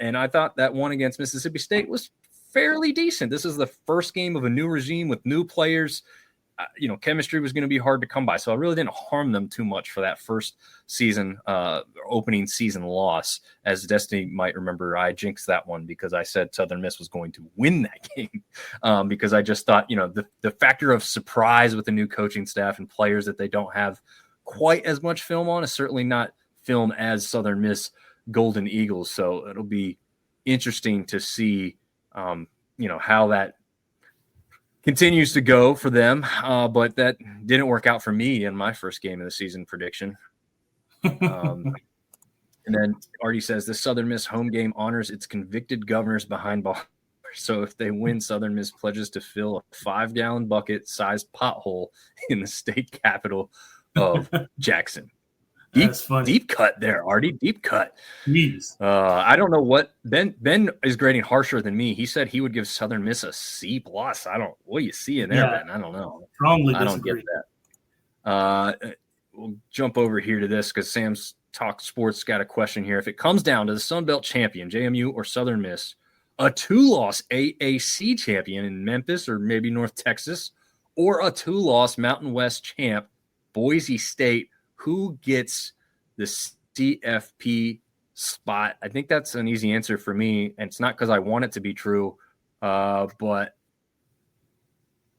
And I thought that one against Mississippi State was fairly decent. This is the first game of a new regime with new players. Chemistry was going to be hard to come by. So I really didn't harm them too much for that first season, opening season loss. As Destiny might remember, I jinxed that one because I said Southern Miss was going to win that game because I just thought, the factor of surprise with the new coaching staff and players that they don't have quite as much film on is certainly not film as Southern Miss Golden Eagles. So it'll be interesting to see, how that continues to go for them, but that didn't work out for me in my first game of the season prediction. And then Artie says, this Southern Miss home game honors its convicted governors behind bars. So if they win, Southern Miss pledges to fill a 5-gallon bucket-sized pothole in the state capital of Jackson. That's funny. Deep cut there, Artie. Deep cut. Jeez. I don't know what Ben is grading harsher than me. He said he would give Southern Miss a C+. What do you see in there, Ben? I don't know. Strongly I don't disagree. get that. We'll jump over here to this because Sam's Talk Sports got a question here. If it comes down to the sunbelt champion, JMU or Southern Miss, a 2-loss AAC champion in Memphis or maybe North Texas, or a 2-loss Mountain West champ, Boise State, who gets the CFP spot? I think that's an easy answer for me, and it's not because I want it to be true, but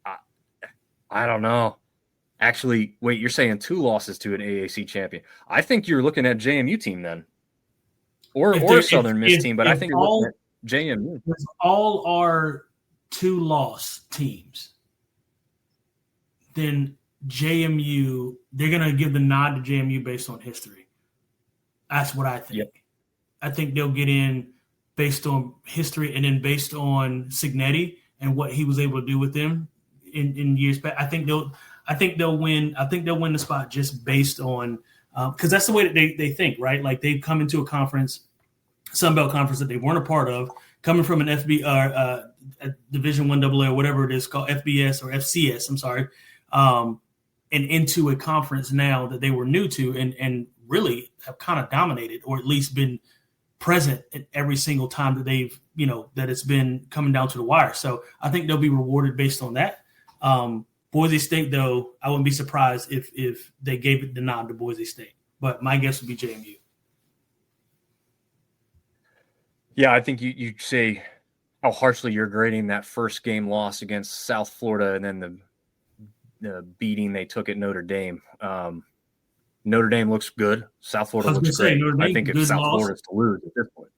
I don't know. Actually, wait, you're saying 2 losses to an AAC champion. I think you're looking at JMU team then, or Southern Miss team, but I think you're looking at JMU. If all are 2-loss teams, then JMU, they're going to give the nod to JMU based on history. That's what I think. Yep. I think they'll get in based on history and then based on Signetti and what he was able to do with them in years back. I think they'll win. I think they'll win the spot just based on because that's the way that they think, right? Like they've come into a conference, Sunbelt conference that they weren't a part of, coming from an a Division I AA or whatever it is called, FBS or FCS. I'm sorry. And into a conference now that they were new to and really have kind of dominated or at least been present at every single time that they've, that it's been coming down to the wire. So I think they'll be rewarded based on that. Boise State, though, I wouldn't be surprised if they gave it the nod to Boise State. But my guess would be JMU. Yeah, I think you say how harshly you're grading that first game loss against South Florida and then the beating they took at Notre Dame. Notre Dame looks good. South Florida looks say, great. Notre I Dame's think a if good South loss. Florida is to lose at this point.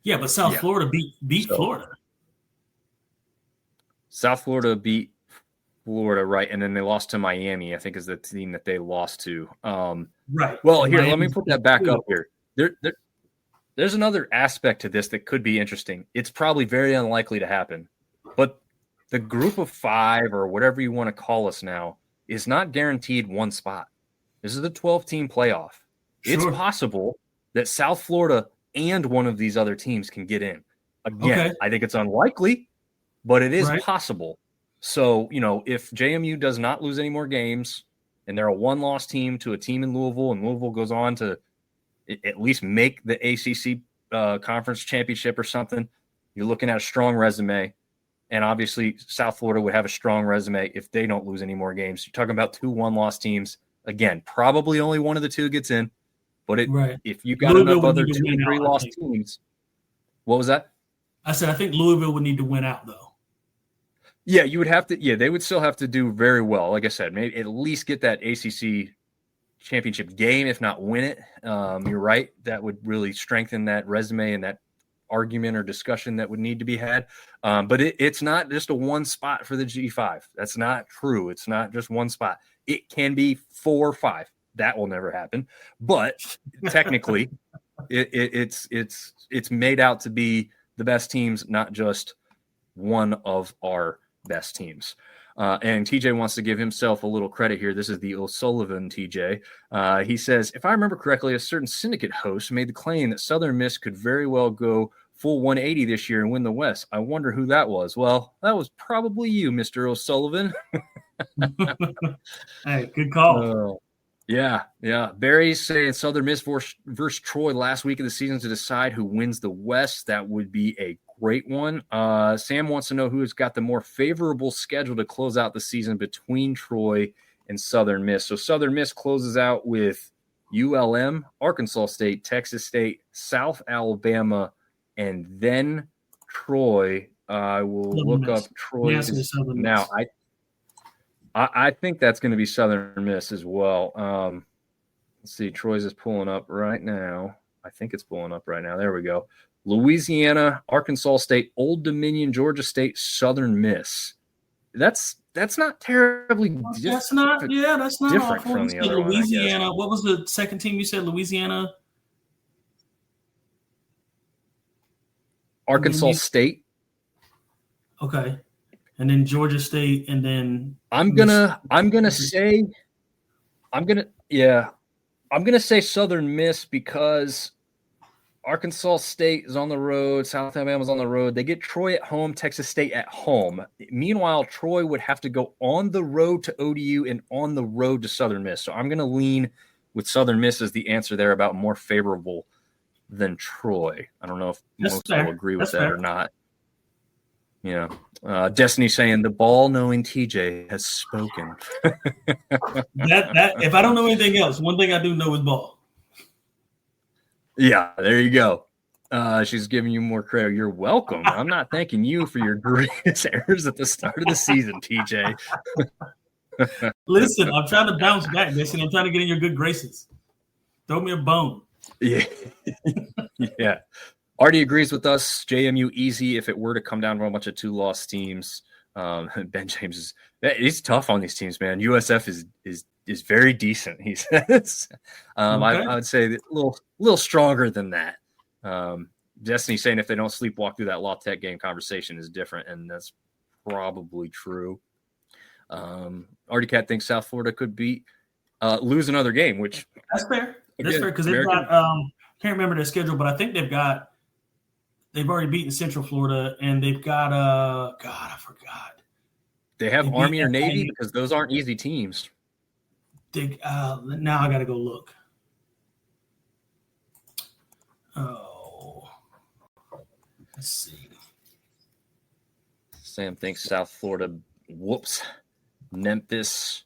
Yeah, but South Florida beat Florida. South Florida beat Florida, right? And then they lost to Miami, I think is the team that they lost to. Right. Well, and here, Miami's let me put that back up here. There's another aspect to this that could be interesting. It's probably very unlikely to happen, but the group of 5 or whatever you want to call us now is not guaranteed one spot. This is the 12-team playoff. Sure. It's possible that South Florida and one of these other teams can get in. Again, I think it's unlikely, but it is possible. So, if JMU does not lose any more games and they're a one-loss team to a team in Louisville, and Louisville goes on to at least make the ACC conference championship or something, you're looking at a strong resume. And obviously, South Florida would have a strong resume if they don't lose any more games. You're talking about 2 one-loss teams. Again, probably only one of the 2 gets in. But if you got Louisville enough other 2 and 3 loss teams, what was that? I said I think Louisville would need to win out, though. Yeah, you would have to. Yeah, they would still have to do very well. Like I said, maybe at least get that ACC championship game, if not win it. You're right. That would really strengthen that resume and that argument or discussion that would need to be had. But it's not just a one spot for the G5. That's not true. It's not just one spot. It can be 4 or 5. That will never happen. But technically, it's made out to be the best teams, not just one of our best teams. And TJ wants to give himself a little credit here. This is the O'Sullivan TJ. He says, if I remember correctly, a certain Syndicate host made the claim that Southern Miss could very well go full 180 this year and win the West. I wonder who that was. Well, that was probably you, Mr. O'Sullivan. Hey, good call. Yeah. Barry's saying Southern Miss versus Troy last week of the season to decide who wins the West. That would be a great one. Sam wants to know who has got the more favorable schedule to close out the season between Troy and Southern Miss. So Southern Miss closes out with ULM, Arkansas State, Texas State, South Alabama, and then Troy. I will look up Troy now. I think that's going to be Southern Miss as well. Let's see. Troy's is pulling up right now. I think it's pulling up right now. There we go. Louisiana, Arkansas State, Old Dominion, Georgia State, Southern Miss. That's not terribly that's not different awful. from the other Louisiana. one, what was the second team you said? Louisiana, Arkansas State. Okay. And then Georgia State, and then I'm gonna say Southern Miss because Arkansas State is on the road, South Alabama's on the road. They get Troy at home, Texas State at home. Meanwhile, Troy would have to go on the road to ODU and on the road to Southern Miss. So I'm gonna lean with Southern Miss as the answer there about more favorable than Troy. I don't know if most will agree with that or not. Yeah. Destiny saying the ball knowing TJ has spoken. that if I don't know anything else, one thing I do know is ball. Yeah, there you go. She's giving you more credit. You're welcome. I'm not thanking you for your greatest errors at the start of the season, TJ. Listen, I'm trying to bounce back, Destiny. I'm trying to get in your good graces. Throw me a bone. Yeah. Yeah. Artie agrees with us. JMU easy if it were to come down to a bunch of 2-loss teams. Ben James he's tough on these teams, man. USF is very decent, he says. I would say a little stronger than that. Destiny saying if they don't sleepwalk through that La Tech game, conversation is different, and that's probably true. Artie Cat thinks South Florida could lose another game, which that's fair. That's fair because they've got can't remember their schedule, but I think they've already beaten Central Florida, and they've got God, I forgot. They have Army or Navy because those aren't easy teams. Now I got to go look. Oh, let's see. Sam thinks South Florida. Whoops. Memphis.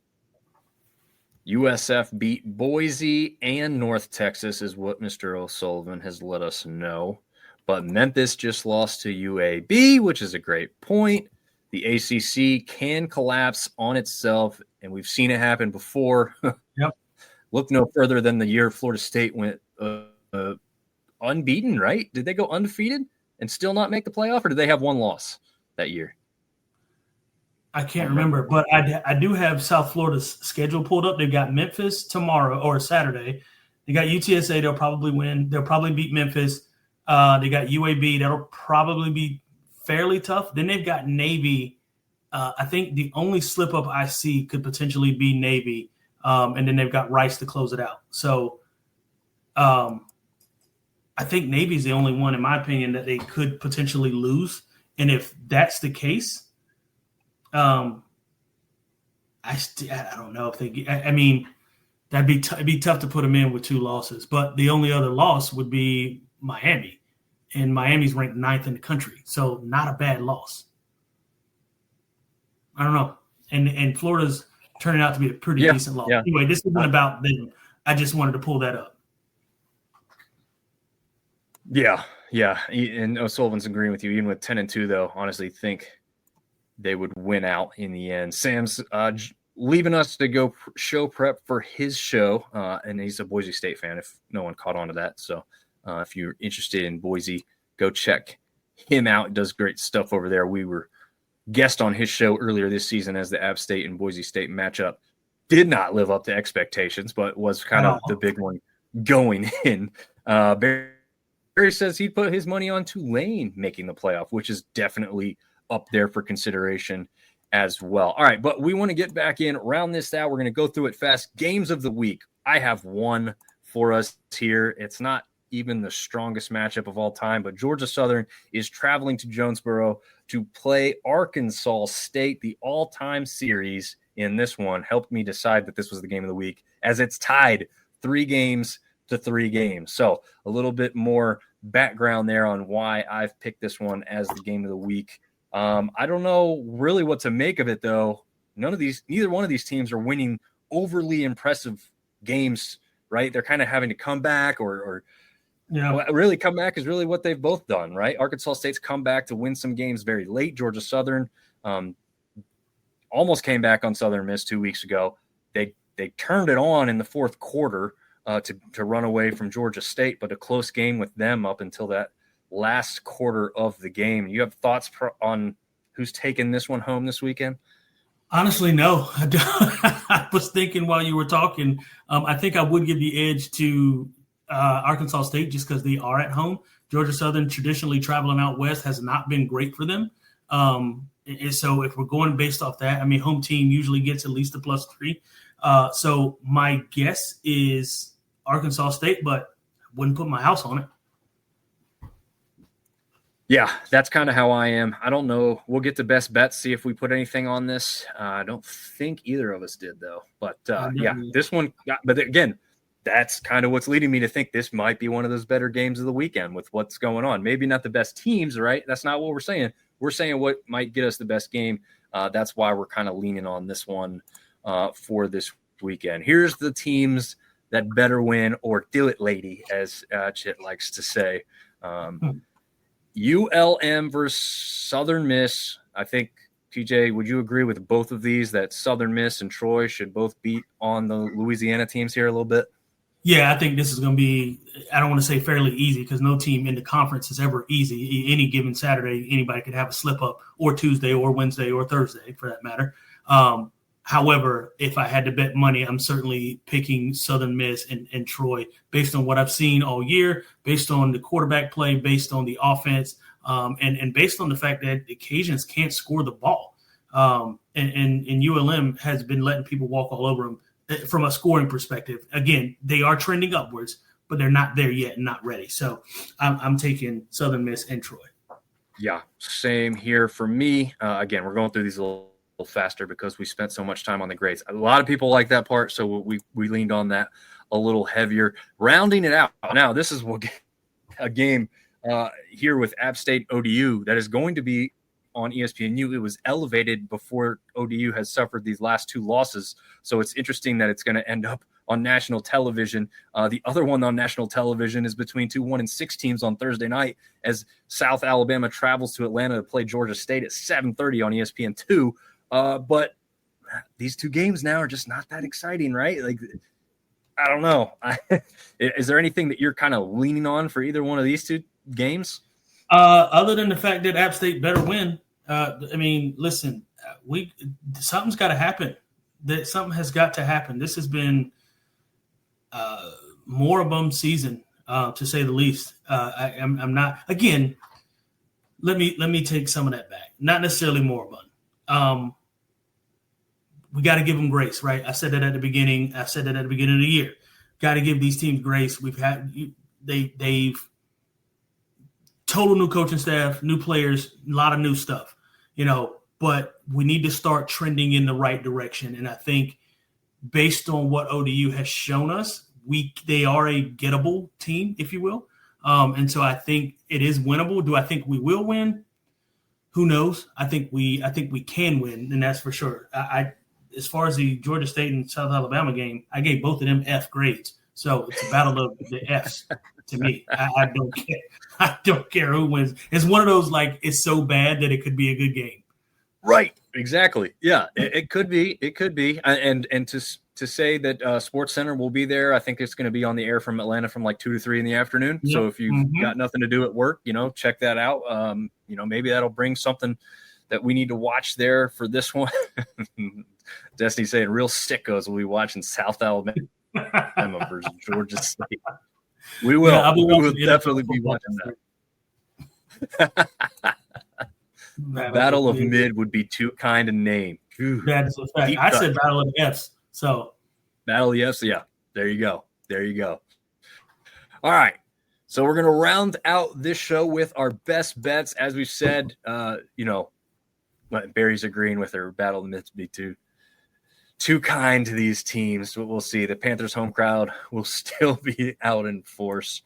USF beat Boise and North Texas is what Mr. O'Sullivan has let us know. But Memphis just lost to UAB, which is a great point. the ACC can collapse on itself, and we've seen it happen before. Yep. Look no further than the year Florida State went unbeaten, right? Did they go undefeated and still not make the playoff, or did they have one loss that year? I can't remember, but I do have South Florida's schedule pulled up. They've got Memphis tomorrow or Saturday. They got UTSA. They'll probably win. They'll probably beat Memphis. They got UAB. That'll probably be fairly tough. Then they've got Navy. I think the only slip up I see could potentially be Navy. And then they've got Rice to close it out. So I think Navy's the only one, in my opinion, that they could potentially lose. And if that's the case, I don't know if they. I mean, it'd be tough to put them in with 2 losses. But the only other loss would be Miami, and Miami's ranked 9th in the country, so not a bad loss. I don't know, and Florida's turning out to be a pretty decent loss. Yeah. Anyway, this isn't about them. I just wanted to pull that up. Yeah, and O'Sullivan's agreeing with you. Even with 10-2, though, honestly, think they would win out in the end. Sam's leaving us to go show prep for his show, and he's a Boise State fan, if no one caught on to that. So if you're interested in Boise, go check him out. He does great stuff over there. We were guest on his show earlier this season as the App State and Boise State matchup did not live up to expectations, but was kind of the big one going in. Barry says he'd put his money on Tulane making the playoff, which is definitely up there for consideration as well. All right, but we want to get back in around this out. We're going to go through it fast. Games of the week. I have one for us here. It's not even the strongest matchup of all time, but Georgia Southern is traveling to Jonesboro to play Arkansas State. The all-time series in this one helped me decide that this was the game of the week, as it's tied 3 games to 3 games. So a little bit more background there on why I've picked this one as the game of the week. I don't know really what to make of it, though. Neither one of these teams are winning overly impressive games, right? They're kind of having to come back or really come back is really what they've both done, right? Arkansas State's come back to win some games very late. Georgia Southern almost came back on Southern Miss 2 weeks ago. They turned it on in the fourth quarter to run away from Georgia State, but a close game with them up until that last quarter of the game. You have thoughts on who's taking this one home this weekend? Honestly, no. I was thinking while you were talking, I think I would give the edge to Arkansas State just because they are at home. Georgia Southern, traditionally traveling out west, has not been great for them. And so if we're going based off that, I mean, home team usually gets at least a +3. So my guess is Arkansas State, but I wouldn't put my house on it. Yeah, that's kind of how I am. I don't know. We'll get to best bets, see if we put anything on this. I don't think either of us did, though. But, this one – but, again, that's kind of what's leading me to think this might be one of those better games of the weekend with what's going on. Maybe not the best teams, right? That's not what we're saying. We're saying what might get us the best game. That's why we're kind of leaning on this one for this weekend. Here's the teams that better win, or do it, lady, as Chit likes to say. ULM versus Southern Miss. I think, TJ, would you agree with both of these that Southern Miss and Troy should both beat on the Louisiana teams here a little bit? Yeah, I think this is going to be, I don't want to say fairly easy because no team in the conference is ever easy. Any given Saturday, anybody could have a slip up, or Tuesday or Wednesday or Thursday for that matter. However, if I had to bet money, I'm certainly picking Southern Miss and Troy based on what I've seen all year, based on the quarterback play, based on the offense, and based on the fact that the Cajuns can't score the ball. And ULM has been letting people walk all over them from a scoring perspective. Again, they are trending upwards, but they're not there yet and not ready. So I'm taking Southern Miss and Troy. Yeah, same here for me. Again, we're going through these a little faster because we spent so much time on the grades. A lot of people like that part, so we leaned on that a little heavier. Rounding it out, now this is a game here with App State ODU that is going to be on ESPNU. It was elevated before ODU has suffered these last 2 losses, so it's interesting that it's going to end up on national television. The other one on national television is between 2 1-6 teams on Thursday night as South Alabama travels to Atlanta to play Georgia State at 7:30 on ESPN2. But these two games now are just not that exciting, right? Like, I don't know. Is there anything that you're kind of leaning on for either one of these two games? Other than the fact that App State better win. I mean, listen, something's got to happen. Something has got to happen. This has been moribund season, to say the least. I'm not. Again, let me take some of that back. Not necessarily moribund. We got to give them grace, right? I said that at the beginning. I said that at the beginning of the year. Got to give these teams grace. They've total new coaching staff, new players, a lot of new stuff, but we need to start trending in the right direction. And I think based on what ODU has shown us, they are a gettable team, if you will. And so I think it is winnable. Do I think we will win? Who knows? I think we can win, and that's for sure. As far as the Georgia State and South Alabama game, I gave both of them F grades. So it's a battle of the Fs to me. I don't care. I don't care who wins. It's one of those, like, it's so bad that it could be a good game. Right. Exactly. Yeah, it could be. It could be. And to say that Sports Center will be there, I think it's going to be on the air from Atlanta from like 2 to 3 in the afternoon. Yep. So if you've got nothing to do at work, check that out. Maybe that'll bring something that we need to watch there for this one. Destiny saying real sickos will be watching South Alabama versus Georgia State. We will. Yeah, we will definitely be watching that. Battle of Mid would be too kind a name. That is a fact. I said Battle of the Fs. So Battle of the Fs. Yeah, there you go. There you go. All right. So we're going to round out this show with our best bets. As we've said, Barry's agreeing with her. Battle of the Myths be too kind to these teams. But we'll see. The Panthers home crowd will still be out in force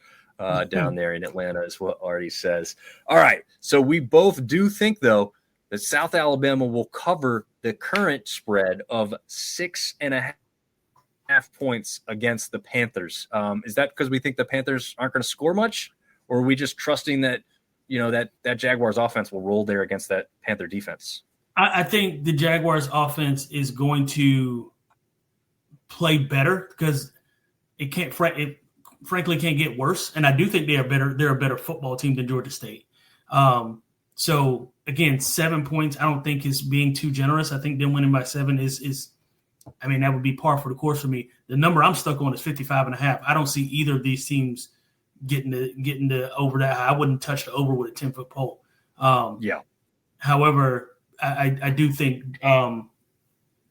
down there in Atlanta, is what Artie says. All right. So we both do think, though, that South Alabama will cover the current spread of 6.5 points against the Panthers. Is that because we think the Panthers aren't going to score much, or are we just trusting that that Jaguars offense will roll there against that Panther defense? I think the Jaguars offense is going to play better because it frankly can't get worse. And I do think they're a better football team than Georgia State. So again, 7 points, I don't think is being too generous. I think them winning by 7 is that would be par for the course for me. The number I'm stuck on is 55.5. I don't see either of these teams getting to over that. I wouldn't touch the over with a 10-foot pole. However, I do think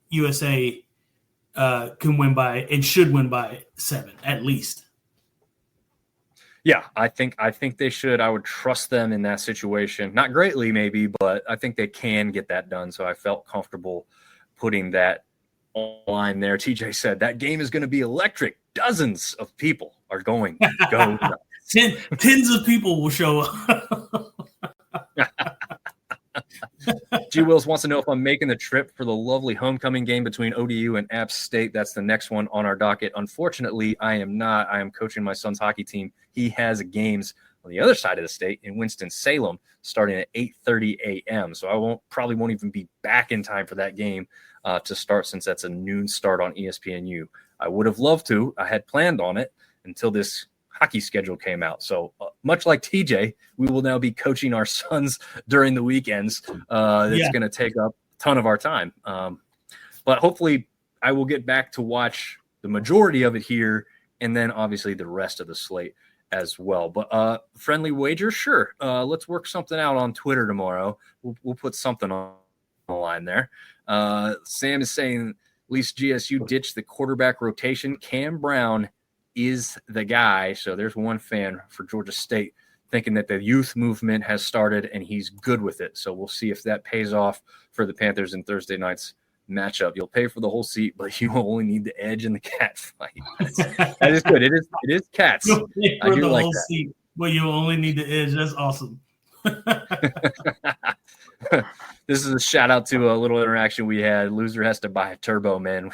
USA can win by and should win by 7 at least. Yeah, I think they should. I would trust them in that situation. Not greatly, maybe, but I think they can get that done. So I felt comfortable putting that line there. TJ said that game is going to be electric. Dozens of people are going to go. Tens of people will show up. G. Wills wants to know if I'm making the trip for the lovely homecoming game between ODU and App State. That's the next one on our docket. Unfortunately, I am not. I am coaching my son's hockey team. He has games on the other side of the state in Winston-Salem starting at 8:30 a.m. So I probably won't even be back in time for that game to start, since that's a noon start on ESPNU. I would have loved to. I had planned on it until this hockey schedule came out. So much like TJ, we will now be coaching our sons during the weekends. It's going to take up a ton of our time. But hopefully I will get back to watch the majority of it here, and then obviously the rest of the slate as well. But friendly wager, sure. Let's work something out on Twitter tomorrow. We'll put something on the line there. Sam is saying at least GSU ditched the quarterback rotation. Cam Brown is the guy. So there's one fan for Georgia State thinking that the youth movement has started and he's good with it. So we'll see if that pays off for the Panthers in Thursday night's matchup. You'll pay for the whole seat, but you only need the edge in the cat fight. That is good. It is cats. I do like that. Seat, but you only need the edge. That's awesome. This is a shout out to a little interaction we had. Loser has to buy a turbo, man.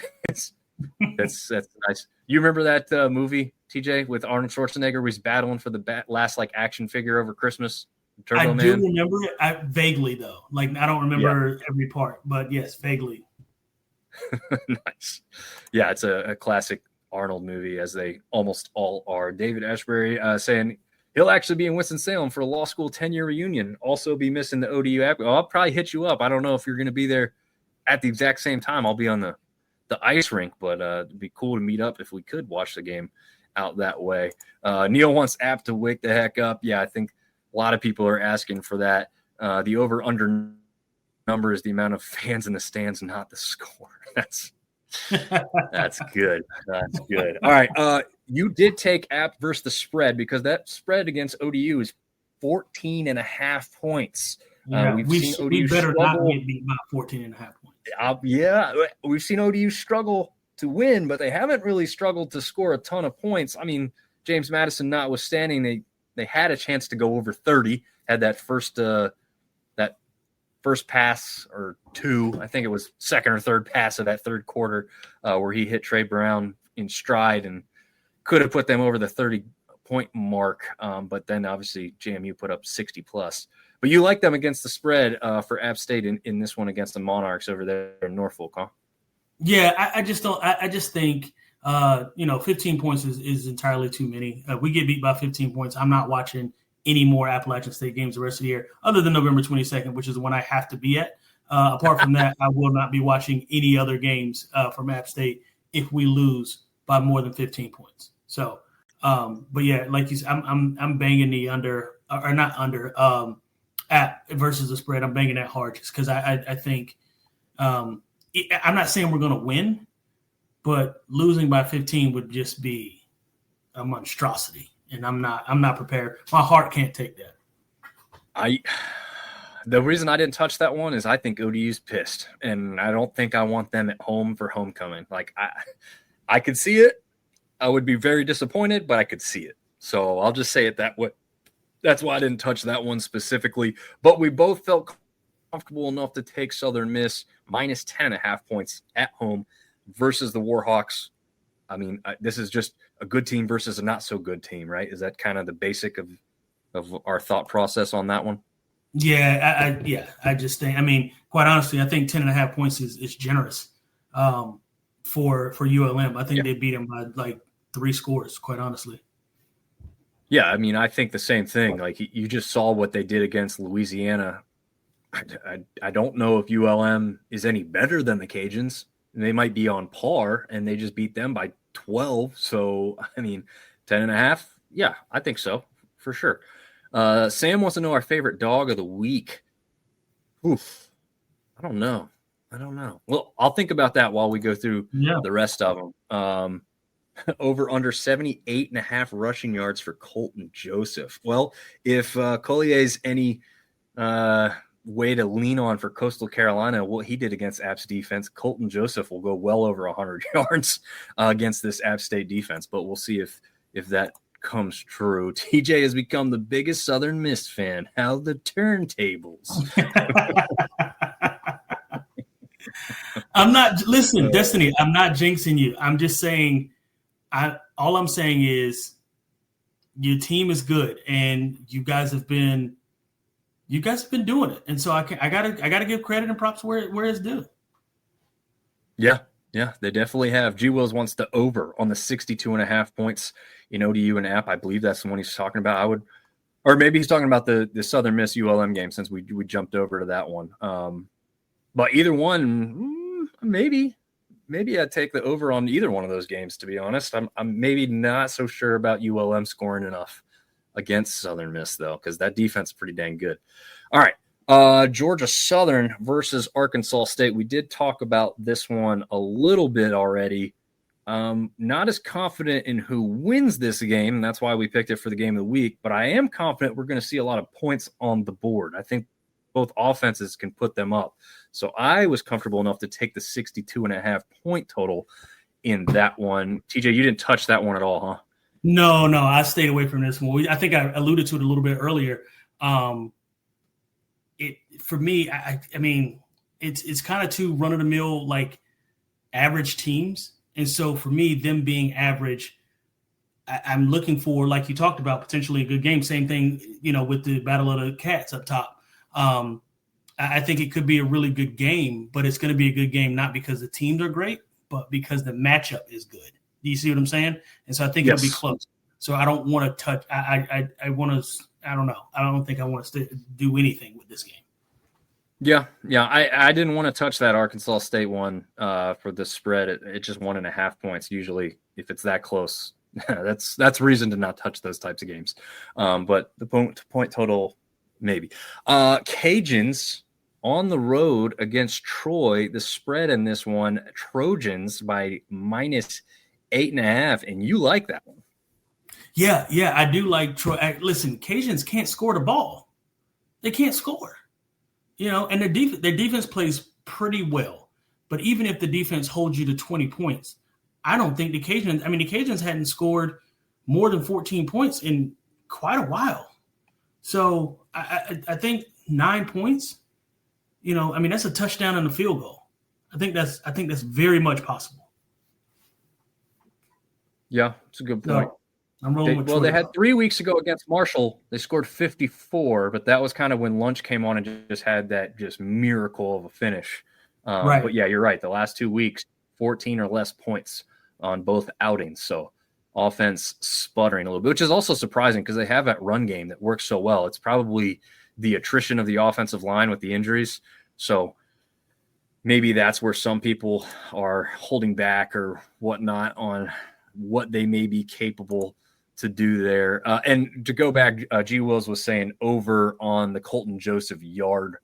That's nice. You remember that movie, TJ, with Arnold Schwarzenegger, where he's battling for the last like action figure over Christmas? Turbo Man. Do remember it vaguely though. Like I don't remember every part, but yes, vaguely. Nice. Yeah, it's a classic Arnold movie, as they almost all are. David Ashbury saying he'll actually be in Winston-Salem for a law school 10-year reunion. Also be missing the ODU app. Well, I'll probably hit you up. I don't know if you're going to be there at the exact same time. I'll be on the ice rink, but it'd be cool to meet up if we could watch the game out that way. Neil wants app to wake the heck up. Yeah, I think a lot of people are asking for that. The over-under number is the amount of fans in the stands, not the score. That's good. That's good. All right. You did take app versus the spread, because that spread against ODU is 14.5 points. Yeah, we've seen ODU we better struggle. not get beat by 14.5 points. Yeah, we've seen ODU struggle to win, but they haven't really struggled to score a ton of points. I mean, James Madison notwithstanding, they had a chance to go over 30, had that first pass or two. I think it was second or third pass of that third quarter where he hit Trey Brown in stride and could have put them over the 30-point mark. But then obviously JMU put up 60 plus. But you like them against the spread for App State in this one against the Monarchs over there in Norfolk, huh? Yeah, I just don't. I just think 15 points is entirely too many. We get beat by 15 points. I'm not watching any more Appalachian State games the rest of the year, other than November 22nd, which is the one I have to be at. Apart from that, I will not be watching any other games from App State if we lose by more than 15 points. So, but yeah, like you said, I'm banging the under or not under App versus the spread. I'm banging that hard just because I think I'm not saying we're going to win, but losing by 15 would just be a monstrosity. And I'm not prepared. My heart can't take that. The reason I didn't touch that one is I think ODU's pissed, and I don't think I want them at home for homecoming. Like I could see it. I would be very disappointed, but I could see it. So I'll just say it that way. That's why I didn't touch that one specifically. But we both felt comfortable enough to take Southern Miss minus 10.5 points at home versus the Warhawks. I mean, this is just a good team versus a not so good team, right? Is that kind of the basic of our thought process on that one? Yeah, I just think, I mean, quite honestly, I think 10.5 points is generous for ULM. I think they beat them by like 3 scores, quite honestly. Yeah, I mean, I think the same thing. Like, you just saw what they did against Louisiana. I don't know if ULM is any better than the Cajuns. They might be on par, and they just beat them by 12. So, I mean, 10.5, yeah, I think so, for sure. Sam wants to know our favorite dog of the week. Oof, I don't know. Well, I'll think about that while we go through the rest of them. Over under 78.5 rushing yards for Colton Joseph. Well, if Collier's any way to lean on for Coastal Carolina, what he did against App's defense, Colton Joseph will go well over 100 yards against this App State defense. But we'll see if that comes true. TJ has become the biggest Southern Miss fan. How the turntables. Destiny, I'm not jinxing you. I'm just saying, all I'm saying is your team is good and you guys have been doing it. And so I gotta give credit and props where it's due. Yeah, they definitely have. G Wills wants to over on the 62.5 points in ODU and App. I believe that's the one he's talking about. Or maybe he's talking about the Southern Miss ULM game, since we jumped over to that one. But either one, maybe I'd take the over on either one of those games, to be honest. I'm maybe not so sure about ULM scoring enough against Southern Miss, though, because that defense is pretty dang good. All right, Georgia Southern versus Arkansas State. We did talk about this one a little bit already. Not as confident in who wins this game, and that's why we picked it for the game of the week, but I am confident we're going to see a lot of points on the board. I think both offenses can put them up. So I was comfortable enough to take the 62.5 point total in that one. TJ, you didn't touch that one at all, huh? No, I stayed away from this one. I think I alluded to it a little bit earlier. For me, I mean, it's kind of two run-of-the-mill, like, average teams. And so for me, them being average, I'm looking for, like you talked about, potentially a good game. Same thing, with the Battle of the Cats up top. I think it could be a really good game, but it's going to be a good game not because the teams are great, but because the matchup is good. Do you see what I'm saying? And so I think it'll be close. So I don't want to touch. I want to. I don't know. I don't think I want to do anything with this game. Yeah. I didn't want to touch that Arkansas State one for the spread. It just 1.5 points. Usually, if it's that close, that's reason to not touch those types of games. But the point total, maybe. Cajuns on the road against Troy. The spread in this one, Trojans by -8.5, and you like that one. Yeah, I do like Troy. Listen, Cajuns can't score the ball. They can't score. And their defense plays pretty well. But even if the defense holds you to 20 points, I don't think the Cajuns hadn't scored more than 14 points in quite a while. So I think 9 points, that's a touchdown and a field goal. I think that's very much possible. Yeah, it's a good point. So, I'm rolling with Troy. Well, they had 3 weeks ago against Marshall. They scored 54, but that was kind of when lunch came on and just had that just miracle of a finish. Right. But, yeah, you're right. The last 2 weeks, 14 or less points on both outings. So offense sputtering a little bit, which is also surprising because they have that run game that works so well. It's probably the attrition of the offensive line with the injuries. So maybe that's where some people are holding back or whatnot on what they may be capable to do there. And to go back, G. Wills was saying over on the Colton Joseph yard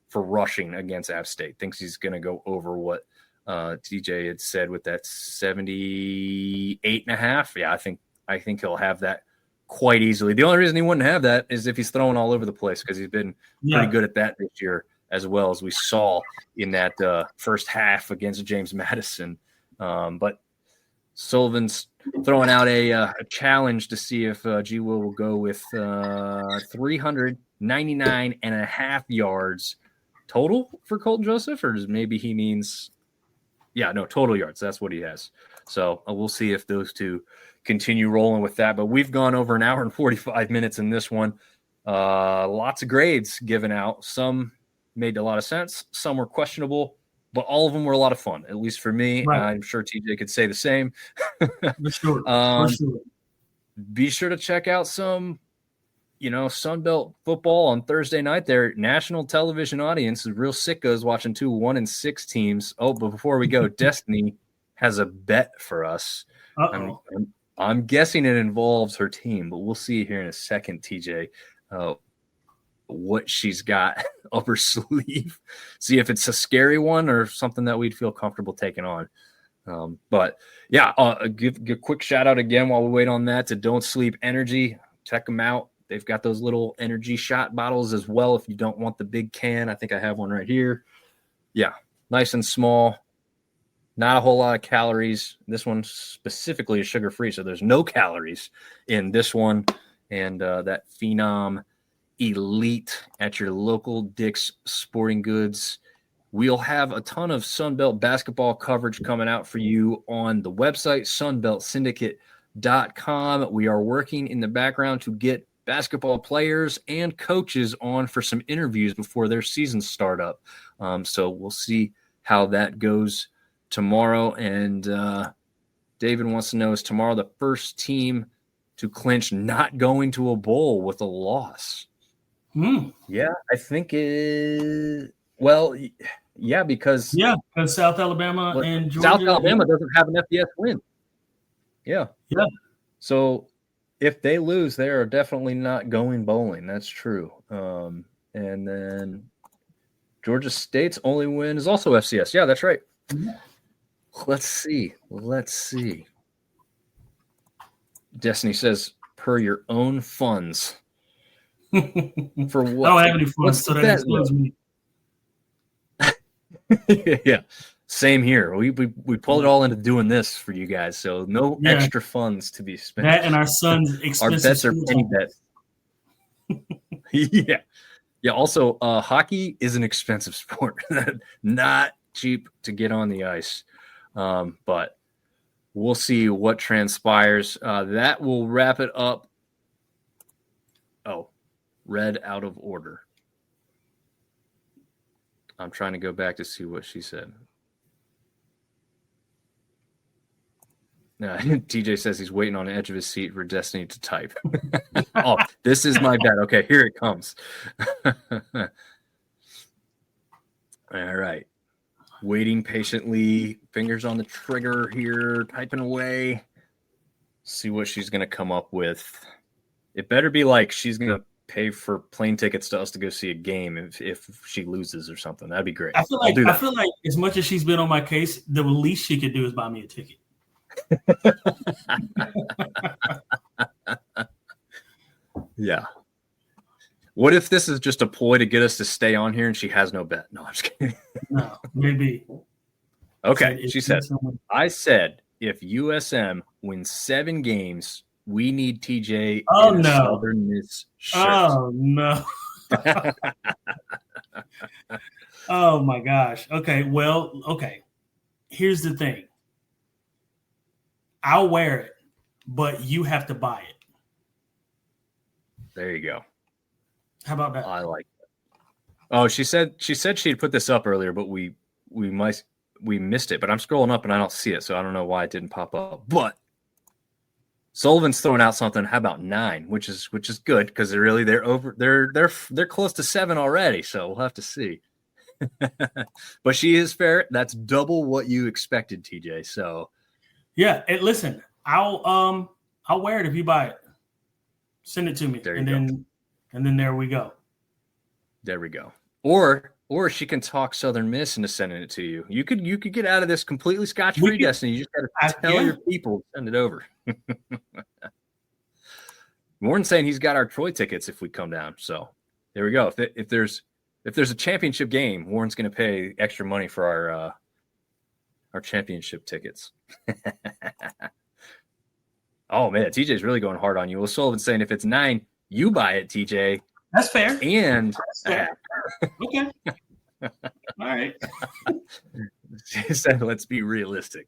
for rushing against App State. Thinks he's going to go over what TJ had said with that 78.5. Yeah, I think he'll have that quite easily. The only reason he wouldn't have that is if he's throwing all over the place because he's been pretty good at that this year, as well as we saw in that first half against James Madison. But Sullivan's throwing out a challenge to see if G. Will go with 399.5 yards total for Colton Joseph, or maybe he means, total yards. That's what he has. So we'll see if those two continue rolling with that. But we've gone over an hour and 45 minutes in this one. Lots of grades given out. Some made a lot of sense. Some were questionable. But all of them were a lot of fun, at least for me. Right. I'm sure TJ could say the same. For sure. Be sure to check out some, Sunbelt football on Thursday night. Their national television audience is real sickos watching 2 1-6 teams. Oh, but before we go, Destiny has a bet for us. I'm guessing it involves her team, but we'll see here in a second, TJ. What she's got up her sleeve, see if it's a scary one or something that we'd feel comfortable taking on. Give a quick shout out again while we wait on that to Don't Sleep Energy. Check them out. They've got those little energy shot bottles as well if you don't want the big can. I think I have one right here. Yeah, nice and small. Not a whole lot of calories. This one specifically is sugar-free, so there's no calories in this one. And that Phenom Elite at your local Dick's Sporting Goods. We'll have a ton of Sunbelt basketball coverage coming out for you on the website, sunbeltsyndicate.com. We are working in the background to get basketball players and coaches on for some interviews before their seasons start up. So we'll see how that goes tomorrow. And David wants to know, is tomorrow the first team to clinch not going to a bowl with a loss? Yeah, I think because South Alabama and Georgia. South Alabama doesn't have an FBS win. Yeah. So if they lose, they are definitely not going bowling. That's true. And then Georgia State's only win is also FCS. Yeah, that's right. Yeah. Let's see. Destiny says, per your own funds. For what? I don't have any funds, so that excludes me. Yeah, same here. We pulled it all into doing this for you guys, so no extra funds to be spent. That and our son's expensive. Our bets are penny bets. Yeah. Also, hockey is an expensive sport. Not cheap to get on the ice. But we'll see what transpires. That will wrap it up. Oh, read out of order. I'm trying to go back to see what she said. TJ says he's waiting on the edge of his seat for Destiny to type. Oh, this is my bet. Okay, here it comes. All right. Waiting patiently, fingers on the trigger here, typing away. See what she's going to come up with. It better be like she's going to pay for plane tickets to us to go see a game if she loses or something. That'd be great. I feel like as much as she's been on my case, the least she could do is buy me a ticket. Yeah. What if this is just a ploy to get us to stay on here and she has no bet? No, I'm just kidding. No, maybe. Okay. She said, I said if USM wins 7 games, we need TJ in a Southern Miss shirt. Oh, no. Oh, my gosh. Okay. Well, okay. Here's the thing. I'll wear it, but you have to buy it. There you go. How about that? I like that. Oh, she said she'd put this up earlier, but we missed it. But I'm scrolling up and I don't see it, so I don't know why it didn't pop up. But Sullivan's throwing out something. How about 9, which is good because they're close to 7 already. So we'll have to see. But she is fair. That's double what you expected, TJ. So yeah. Listen, I'll wear it if you buy it. Send it to me, and then there we go. There we go. Or she can talk Southern Miss into sending it to you. You could get out of this completely scotch-free, Destiny. You just got to tell your people to send it over. Warren's saying he's got our Troy tickets if we come down. So there we go. If there's a championship game, Warren's going to pay extra money for our championship tickets. Oh man, TJ's really going hard on you. Well, Sullivan's saying if it's 9, you buy it, TJ. That's fair. And that's fair. Okay. All right. She said, let's be realistic.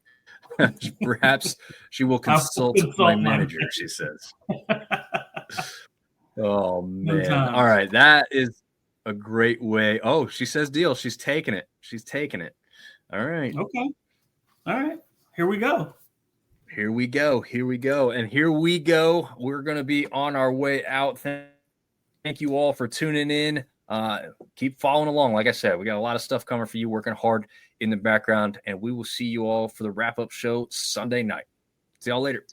Perhaps she will consult my manager, she says. Oh, man. All right. That is a great way. Oh, she says deal. She's taking it. All right. Okay. All right. Here we go. And here we go. We're going to be on our way out. Thank you all for tuning in. Keep following along. Like I said, we got a lot of stuff coming for you, working hard in the background, and we will see you all for the wrap-up show Sunday night. See y'all later.